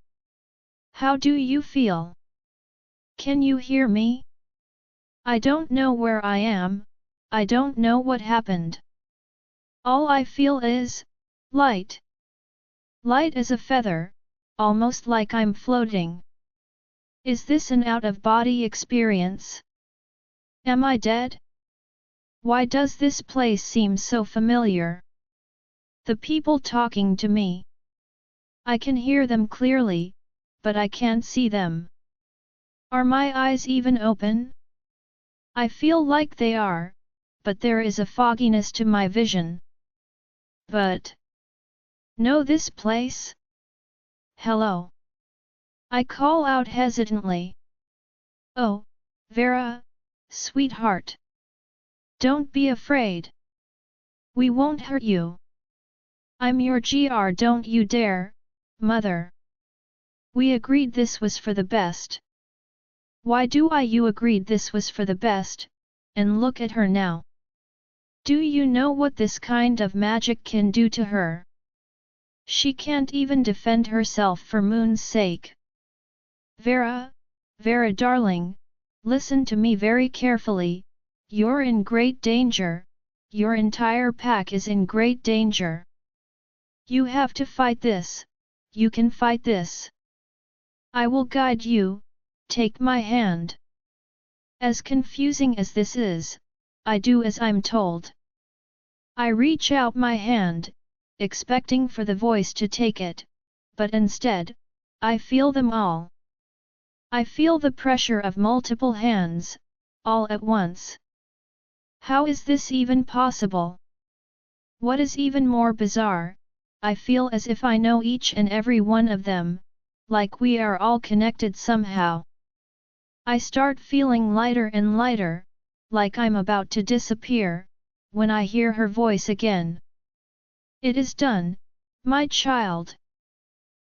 How do you feel? Can you hear me? I don't know where I am, I don't know what happened. All I feel is light. Light as a feather, almost like I'm floating. Is this an out-of-body experience? Am I dead? Why does this place seem so familiar? The people talking to me. I can hear them clearly, but I can't see them. Are my eyes even open? I feel like they are, but there is a fogginess to my vision. But... know this place? Hello? I call out hesitantly. Oh, Vera, sweetheart. Don't be afraid. We won't hurt you. I'm your GR, don't you dare, mother. We agreed this was for the best. Why do you agreed this was for the best, and look at her now. Do you know what this kind of magic can do to her? She can't even defend herself for Moon's sake. Vera, Vera darling, listen to me very carefully, you're in great danger, your entire pack is in great danger. You have to fight this, you can fight this. I will guide you, take my hand. As confusing as this is, I do as I'm told. I reach out my hand, expecting for the voice to take it, but instead, I feel them all. I feel the pressure of multiple hands, all at once. How is this even possible? What is even more bizarre, I feel as if I know each and every one of them, like we are all connected somehow. I start feeling lighter and lighter, like I'm about to disappear, when I hear her voice again. It is done, my child.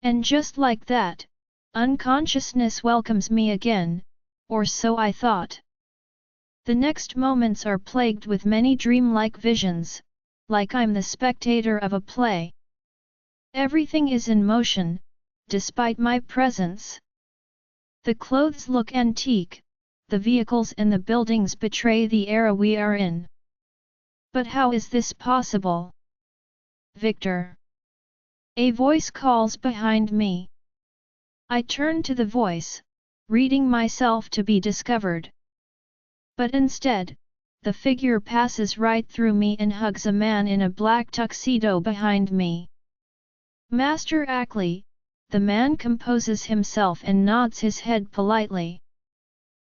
And just like that, unconsciousness welcomes me again, or so I thought. The next moments are plagued with many dreamlike visions, like I'm the spectator of a play. Everything is in motion, despite my presence. The clothes look antique, the vehicles and the buildings betray the era we are in. But how is this possible? Victor! A voice calls behind me. I turn to the voice, reading myself to be discovered. But instead, the figure passes right through me and hugs a man in a black tuxedo behind me. Master Ackley, the man composes himself and nods his head politely.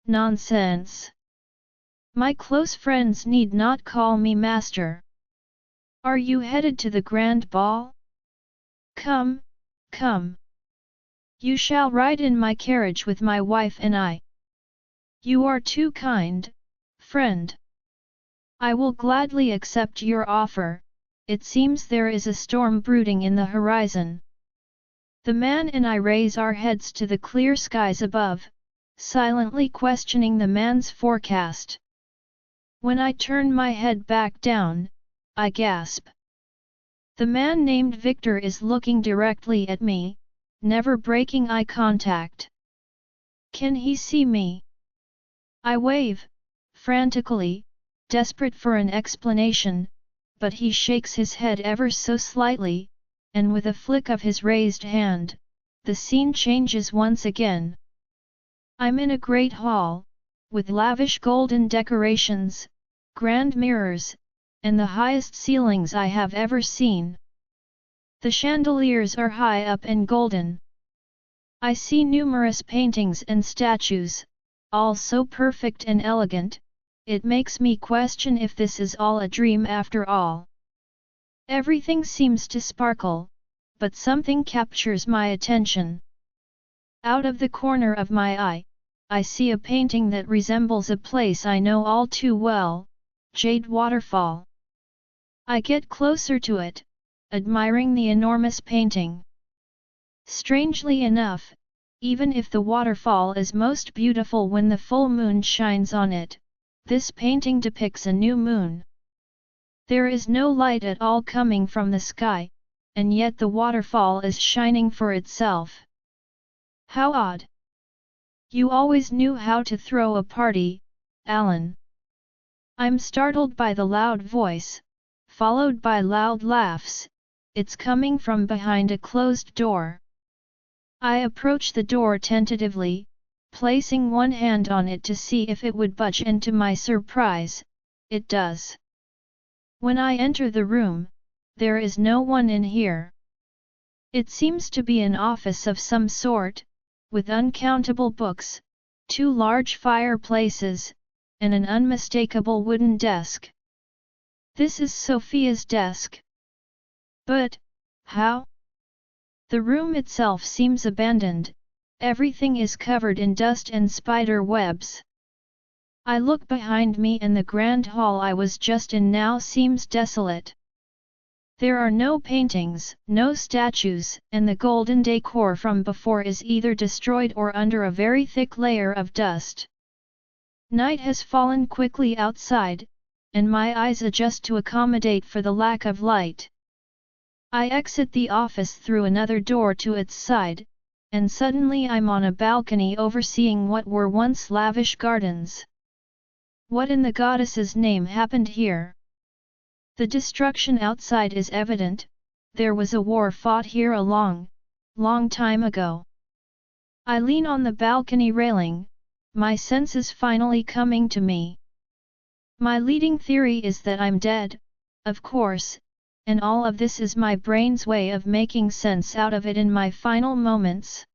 Nonsense! My close friends need not call me master. Are you headed to the grand ball? Come, come. You shall ride in my carriage with my wife and I. You are too kind, friend. I will gladly accept your offer. It seems there is a storm brooding in the horizon. The man and I raise our heads to the clear skies above, silently questioning the man's forecast. When I turn my head back down, I gasp. The man named Victor is looking directly at me, never breaking eye contact. Can he see me? I wave, frantically, desperate for an explanation, but he shakes his head ever so slightly, and with a flick of his raised hand, the scene changes once again. I'm in a great hall, with lavish golden decorations, grand mirrors, and the highest ceilings I have ever seen. The chandeliers are high up and golden. I see numerous paintings and statues, all so perfect and elegant, it makes me question if this is all a dream after all. Everything seems to sparkle, but something captures my attention. Out of the corner of my eye, I see a painting that resembles a place I know all too well, Jade Waterfall. I get closer to it, admiring the enormous painting. Strangely enough, even if the waterfall is most beautiful when the full moon shines on it, this painting depicts a new moon. There is no light at all coming from the sky, and yet the waterfall is shining for itself. How odd! You always knew how to throw a party, Alan. I'm startled by the loud voice, followed by loud laughs. It's coming from behind a closed door. I approach the door tentatively, placing one hand on it to see if it would budge, and to my surprise, it does. When I enter the room, there is no one in here. It seems to be an office of some sort, with uncountable books, 2 large fireplaces, and an unmistakable wooden desk. This is Sophia's desk. But, how? The room itself seems abandoned, everything is covered in dust and spider webs. I look behind me and the grand hall I was just in now seems desolate. There are no paintings, no statues, and the golden decor from before is either destroyed or under a very thick layer of dust. Night has fallen quickly outside, and my eyes adjust to accommodate for the lack of light. I exit the office through another door to its side, and suddenly I'm on a balcony overseeing what were once lavish gardens. What in the goddess's name happened here? The destruction outside is evident, there was a war fought here a long, long time ago. I lean on the balcony railing, my senses finally coming to me. My leading theory is that I'm dead, of course, and all of this is my brain's way of making sense out of it in my final moments.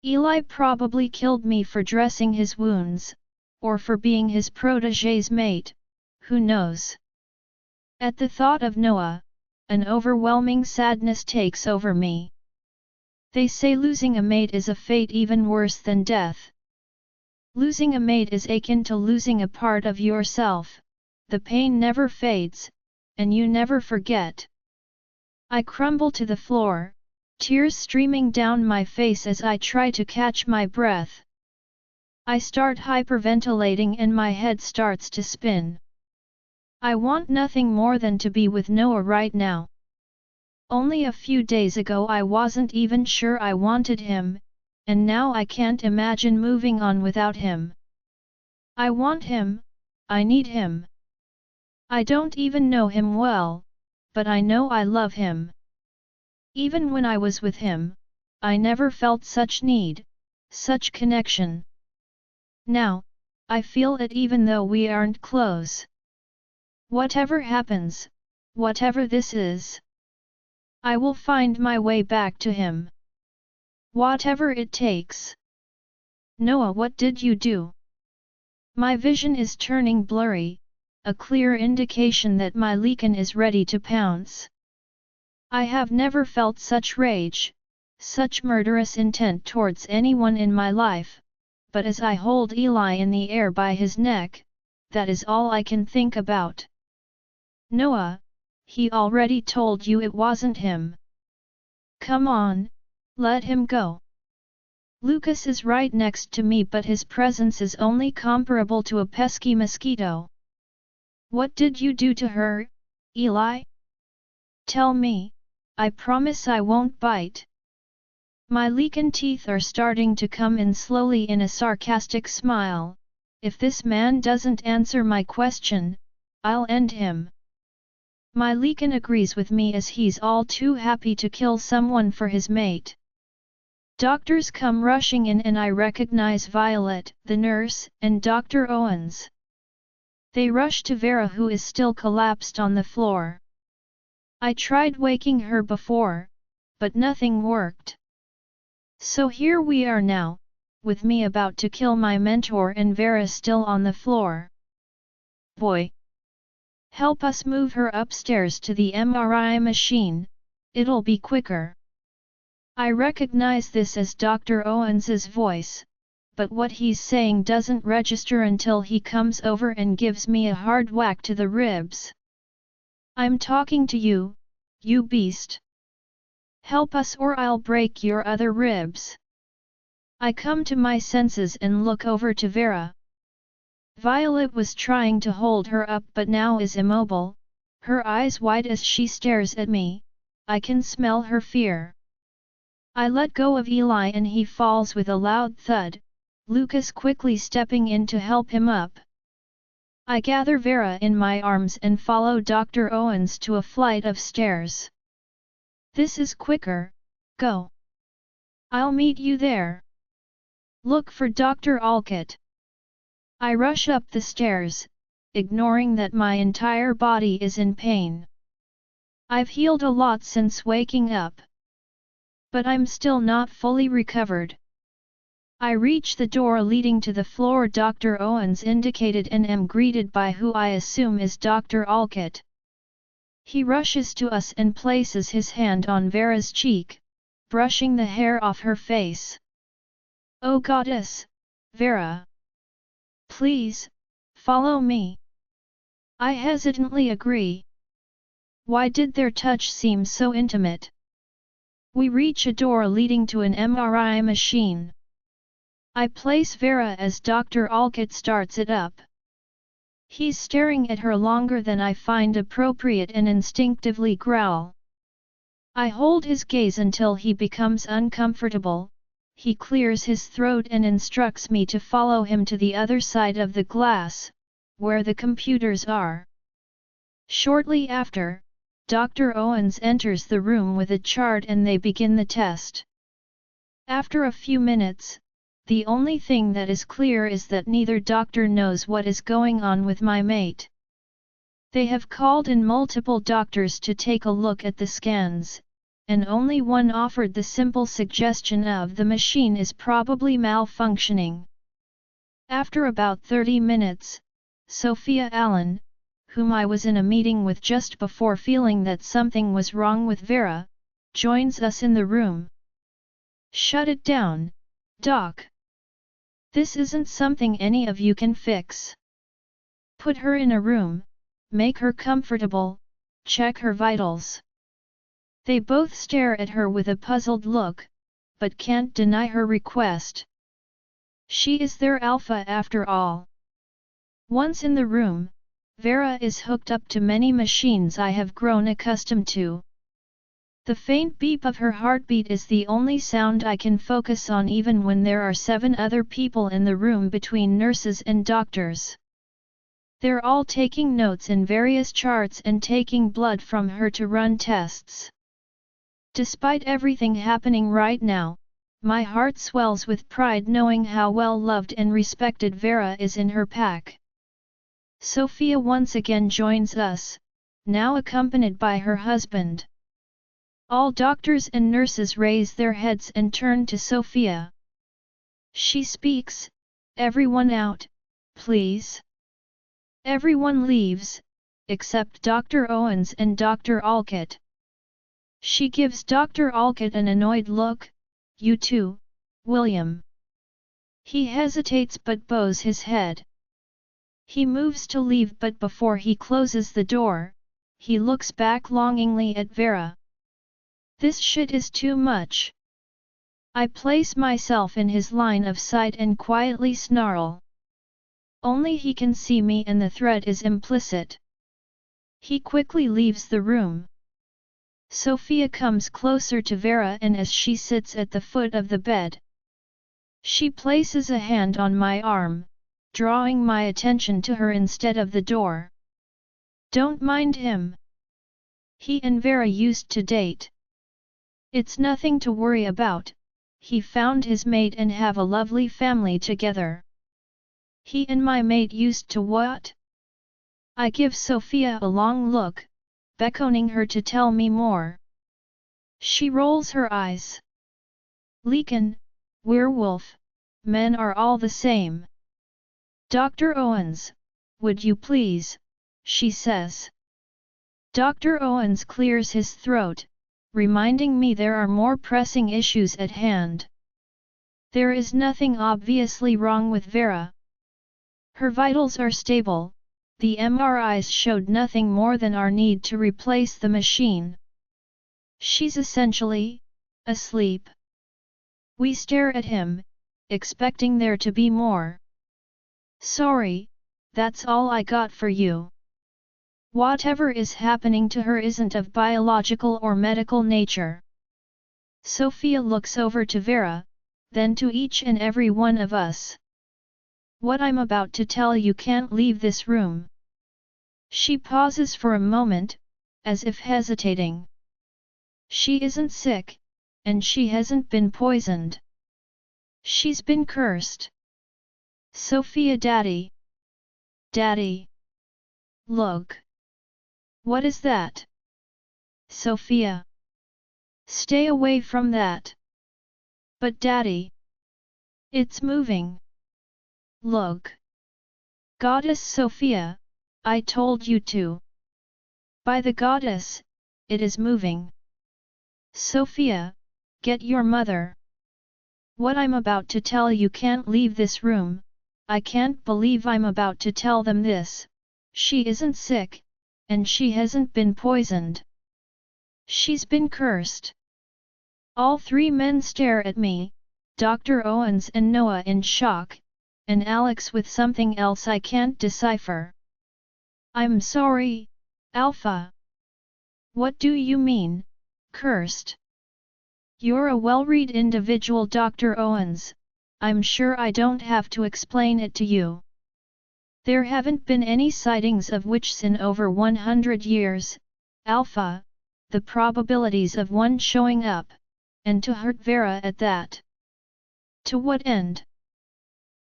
Eli probably killed me for dressing his wounds, or for being his protégé's mate, who knows? At the thought of Noah, an overwhelming sadness takes over me. They say losing a mate is a fate even worse than death. Losing a mate is akin to losing a part of yourself, the pain never fades, and you never forget. I crumble to the floor, tears streaming down my face as I try to catch my breath. I start hyperventilating and my head starts to spin. I want nothing more than to be with Noah right now. Only a few days ago I wasn't even sure I wanted him, and now I can't imagine moving on without him. I want him, I need him. I don't even know him well, but I know I love him. Even when I was with him, I never felt such need, such connection. Now, I feel it even though we aren't close. Whatever happens, whatever this is, I will find my way back to him. Whatever it takes. Noah, what did you do? My vision is turning blurry, a clear indication that my Lycan is ready to pounce. I have never felt such rage, such murderous intent towards anyone in my life, but as I hold Eli in the air by his neck, that is all I can think about. Noah, he already told you it wasn't him. Come on, let him go. Lucas is right next to me, but his presence is only comparable to a pesky mosquito. What did you do to her, Eli? Tell me, I promise I won't bite. My Lycan teeth are starting to come in slowly in a sarcastic smile. If this man doesn't answer my question, I'll end him. My Lycan agrees with me as he's all too happy to kill someone for his mate. Doctors come rushing in and I recognize Violet, the nurse, and Dr. Owens. They rush to Vera, who is still collapsed on the floor. I tried waking her before, but nothing worked. So here we are now, with me about to kill my mentor and Vera still on the floor. Boy! Help us move her upstairs to the MRI machine, it'll be quicker. I recognize this as Dr. Owens's voice, but what he's saying doesn't register until he comes over and gives me a hard whack to the ribs. I'm talking to you, you beast. Help us or I'll break your other ribs. I come to my senses and look over to Vera. Violet was trying to hold her up but now is immobile, her eyes wide as she stares at me. I can smell her fear. I let go of Eli and he falls with a loud thud, Lucas quickly stepping in to help him up. I gather Vera in my arms and follow Dr. Owens to a flight of stairs. This is quicker, go. I'll meet you there. Look for Dr. Olcott. I rush up the stairs, ignoring that my entire body is in pain. I've healed a lot since waking up. But I'm still not fully recovered. I reach the door leading to the floor Dr. Owens indicated and am greeted by who I assume is Dr. Olcott. He rushes to us and places his hand on Vera's cheek, brushing the hair off her face. Oh goddess, Vera! Please, follow me. I hesitantly agree. Why did their touch seem so intimate? We reach a door leading to an MRI machine. I place Vera as Dr. Olcott starts it up. He's staring at her longer than I find appropriate and instinctively growl. I hold his gaze until he becomes uncomfortable. He clears his throat and instructs me to follow him to the other side of the glass, where the computers are. Shortly after, Dr. Owens enters the room with a chart and they begin the test. After a few minutes, the only thing that is clear is that neither doctor knows what is going on with my mate. They have called in multiple doctors to take a look at the scans, and only one offered the simple suggestion of the machine is probably malfunctioning. After about 30 minutes, Sophia Allen, whom I was in a meeting with just before feeling that something was wrong with Vera, joins us in the room. "Shut it down, Doc. This isn't something any of you can fix. Put her in a room, make her comfortable, check her vitals." They both stare at her with a puzzled look, but can't deny her request. She is their alpha after all. Once in the room, Vera is hooked up to many machines I have grown accustomed to. The faint beep of her heartbeat is the only sound I can focus on even when there are 7 other people in the room between nurses and doctors. They're all taking notes in various charts and taking blood from her to run tests. Despite everything happening right now, my heart swells with pride knowing how well loved and respected Vera is in her pack. Sophia once again joins us, now accompanied by her husband. All doctors and nurses raise their heads and turn to Sophia. She speaks, "Everyone out, please." Everyone leaves, except Dr. Owens and Dr. Alcott. She gives Dr. Alcott an annoyed look. "You too, William." He hesitates but bows his head. He moves to leave but before he closes the door, he looks back longingly at Vera. "This shit is too much." I place myself in his line of sight and quietly snarl. Only he can see me and the threat is implicit. He quickly leaves the room. Sophia comes closer to Vera and as she sits at the foot of the bed, she places a hand on my arm, drawing my attention to her instead of the door. "Don't mind him. He and Vera used to date. It's nothing to worry about, he found his mate and have a lovely family together." "He and my mate used to what?" I give Sophia a long look, beckoning her to tell me more. She rolls her eyes. "Lycan, Werewolf, men are all the same." "Dr. Owens, would you please," she says. Dr. Owens clears his throat, reminding me there are more pressing issues at hand. There is nothing obviously wrong with Vera. Her vitals are stable, the MRIs showed nothing more than our need to replace the machine. She's essentially asleep. We stare at him, expecting there to be more. "Sorry, that's all I got for you. Whatever is happening to her isn't of biological or medical nature." Sophia looks over to Vera, then to each and every one of us. "What I'm about to tell you can't leave this room." She pauses for a moment, as if hesitating. "She isn't sick, and she hasn't been poisoned. She's been cursed." "Sophia, Daddy. Daddy. Look. What is that?" "Sophia. Stay away from that." "But Daddy. It's moving. Look. Goddess Sophia, I told you to. By the goddess, it is moving. Sophia, get your mother." What I'm about to tell you can't leave this room. I can't believe I'm about to tell them this. She isn't sick, and she hasn't been poisoned. She's been cursed. All 3 men stare at me, Dr. Owens and Noah in shock, and Alex with something else I can't decipher. "I'm sorry, Alpha. What do you mean, cursed?" "You're a well-read individual, Dr. Owens. I'm sure I don't have to explain it to you. There haven't been any sightings of witches in over 100 years, Alpha, the probabilities of one showing up, and to hurt Vera at that. To what end?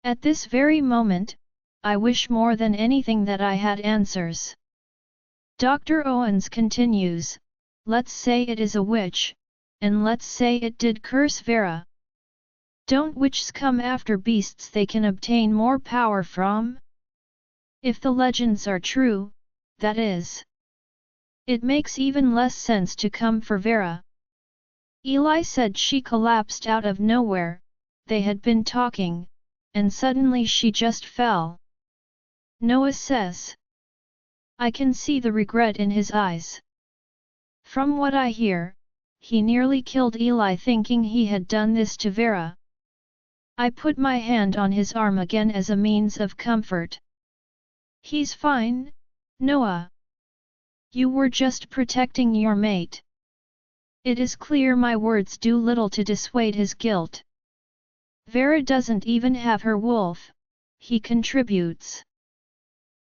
At this very moment, I wish more than anything that I had answers. Dr. Owens continues, let's say it is a witch, and let's say it did curse Vera. Don't witches come after beasts they can obtain more power from? If the legends are true, that is. It makes even less sense to come for Vera. Eli said she collapsed out of nowhere, they had been talking, and suddenly she just fell. Noah says. I can see the regret in his eyes. From what I hear, he nearly killed Eli thinking he had done this to Vera. I put my hand on his arm again as a means of comfort. He's fine, Noah. You were just protecting your mate. It is clear my words do little to dissuade his guilt. Vera doesn't even have her wolf, he contributes.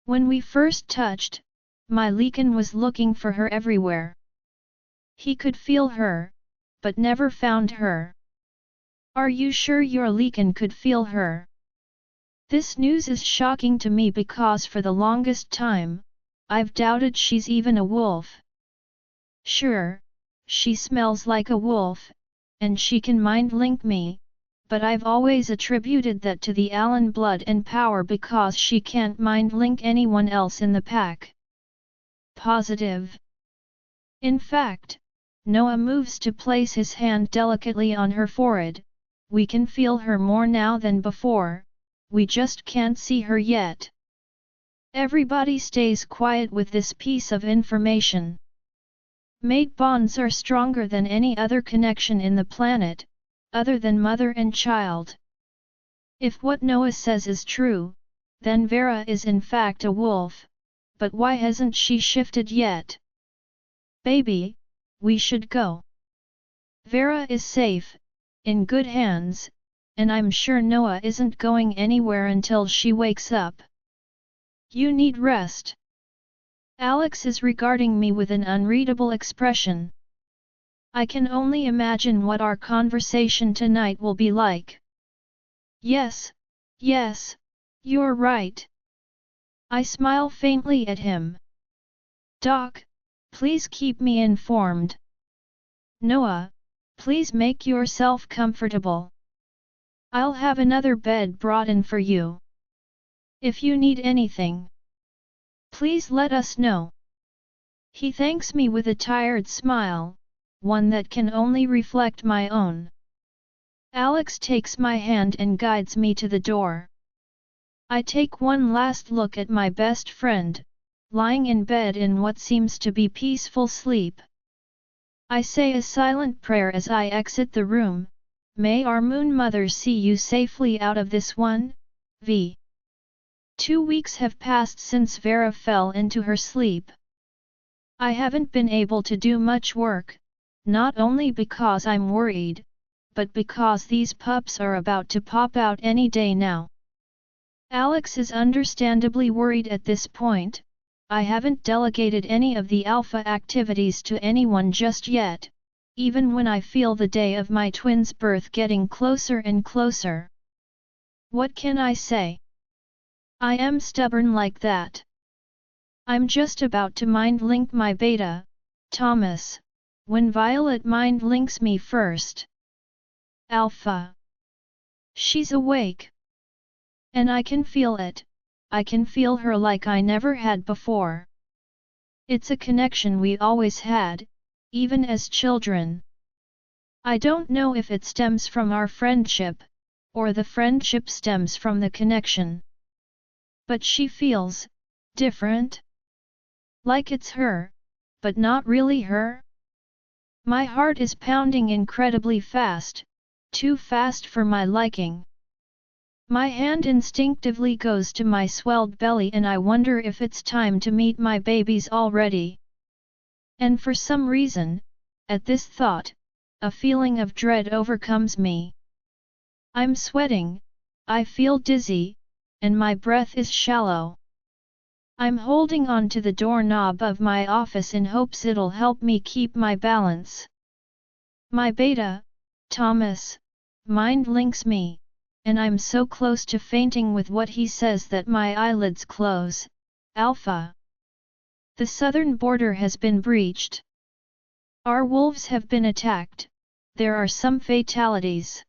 When we first touched, my Lycan was looking for her everywhere. He could feel her, but never found her. Are you sure your Lycan could feel her? This news is shocking to me because for the longest time, I've doubted she's even a wolf. Sure, she smells like a wolf, and she can mind link me, but I've always attributed that to the Allen blood and power because she can't mind link anyone else in the pack. Positive. In fact, Noah moves to place his hand delicately on her forehead. We can feel her more now than before, we just can't see her yet. Everybody stays quiet with this piece of information. Mate bonds are stronger than any other connection in the planet, other than mother and child. If what Noah says is true, then Vera is in fact a wolf, but why hasn't she shifted yet? Baby, we should go. Vera is safe, in good hands, and I'm sure Noah isn't going anywhere until she wakes up. You need rest. Alex is regarding me with an unreadable expression. I can only imagine what our conversation tonight will be like. Yes, you're right. I smile faintly at him. Doc, please keep me informed. Noah, please make yourself comfortable. I'll have another bed brought in for you. If you need anything, please let us know. He thanks me with a tired smile, one that can only reflect my own. Alex takes my hand and guides me to the door. I take one last look at my best friend, lying in bed in what seems to be peaceful sleep. I say a silent prayer as I exit the room. May our Moon Mother see you safely out of this one, V. 2 weeks have passed since Vera fell into her sleep. I haven't been able to do much work, not only because I'm worried, but because these pups are about to pop out any day now. Alex is understandably worried at this point. I haven't delegated any of the alpha activities to anyone just yet, even when I feel the day of my twins' birth getting closer and closer. What can I say? I am stubborn like that. I'm just about to mind link my beta, Thomas, when Violet mind links me first. Alpha. She's awake. And I can feel it, I can feel her like I never had before. It's a connection we always had, even as children. I don't know if it stems from our friendship, or the friendship stems from the connection. But she feels different. Like it's her, but not really her. My heart is pounding incredibly fast, too fast for my liking. My hand instinctively goes to my swelled belly and I wonder if it's time to meet my babies already. And for some reason, at this thought, a feeling of dread overcomes me. I'm sweating, I feel dizzy, and my breath is shallow. I'm holding on to the doorknob of my office in hopes it'll help me keep my balance. My beta, Thomas, mind links me, and I'm so close to fainting with what he says that my eyelids close. Alpha. The southern border has been breached. Our wolves have been attacked, there are some fatalities.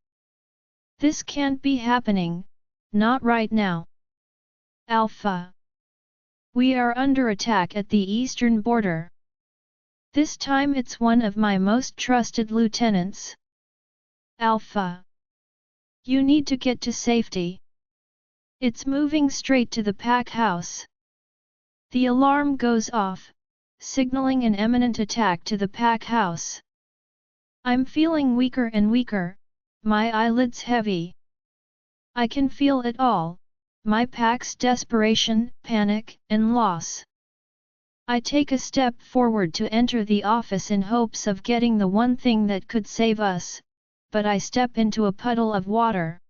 This can't be happening, not right now. Alpha. We are under attack at the eastern border. This time it's one of my most trusted lieutenants. Alpha. You need to get to safety. It's moving straight to the pack house. The alarm goes off, signaling an imminent attack to the pack house. I'm feeling weaker and weaker, my eyelids heavy. I can feel it all, my pack's desperation, panic, and loss. I take a step forward to enter the office in hopes of getting the one thing that could save us, but I step into a puddle of water.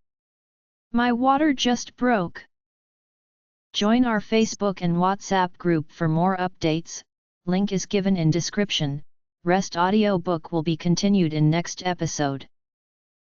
My water just broke. Join our Facebook and WhatsApp group for more updates, link is given in description. Rest audiobook will be continued in next episode.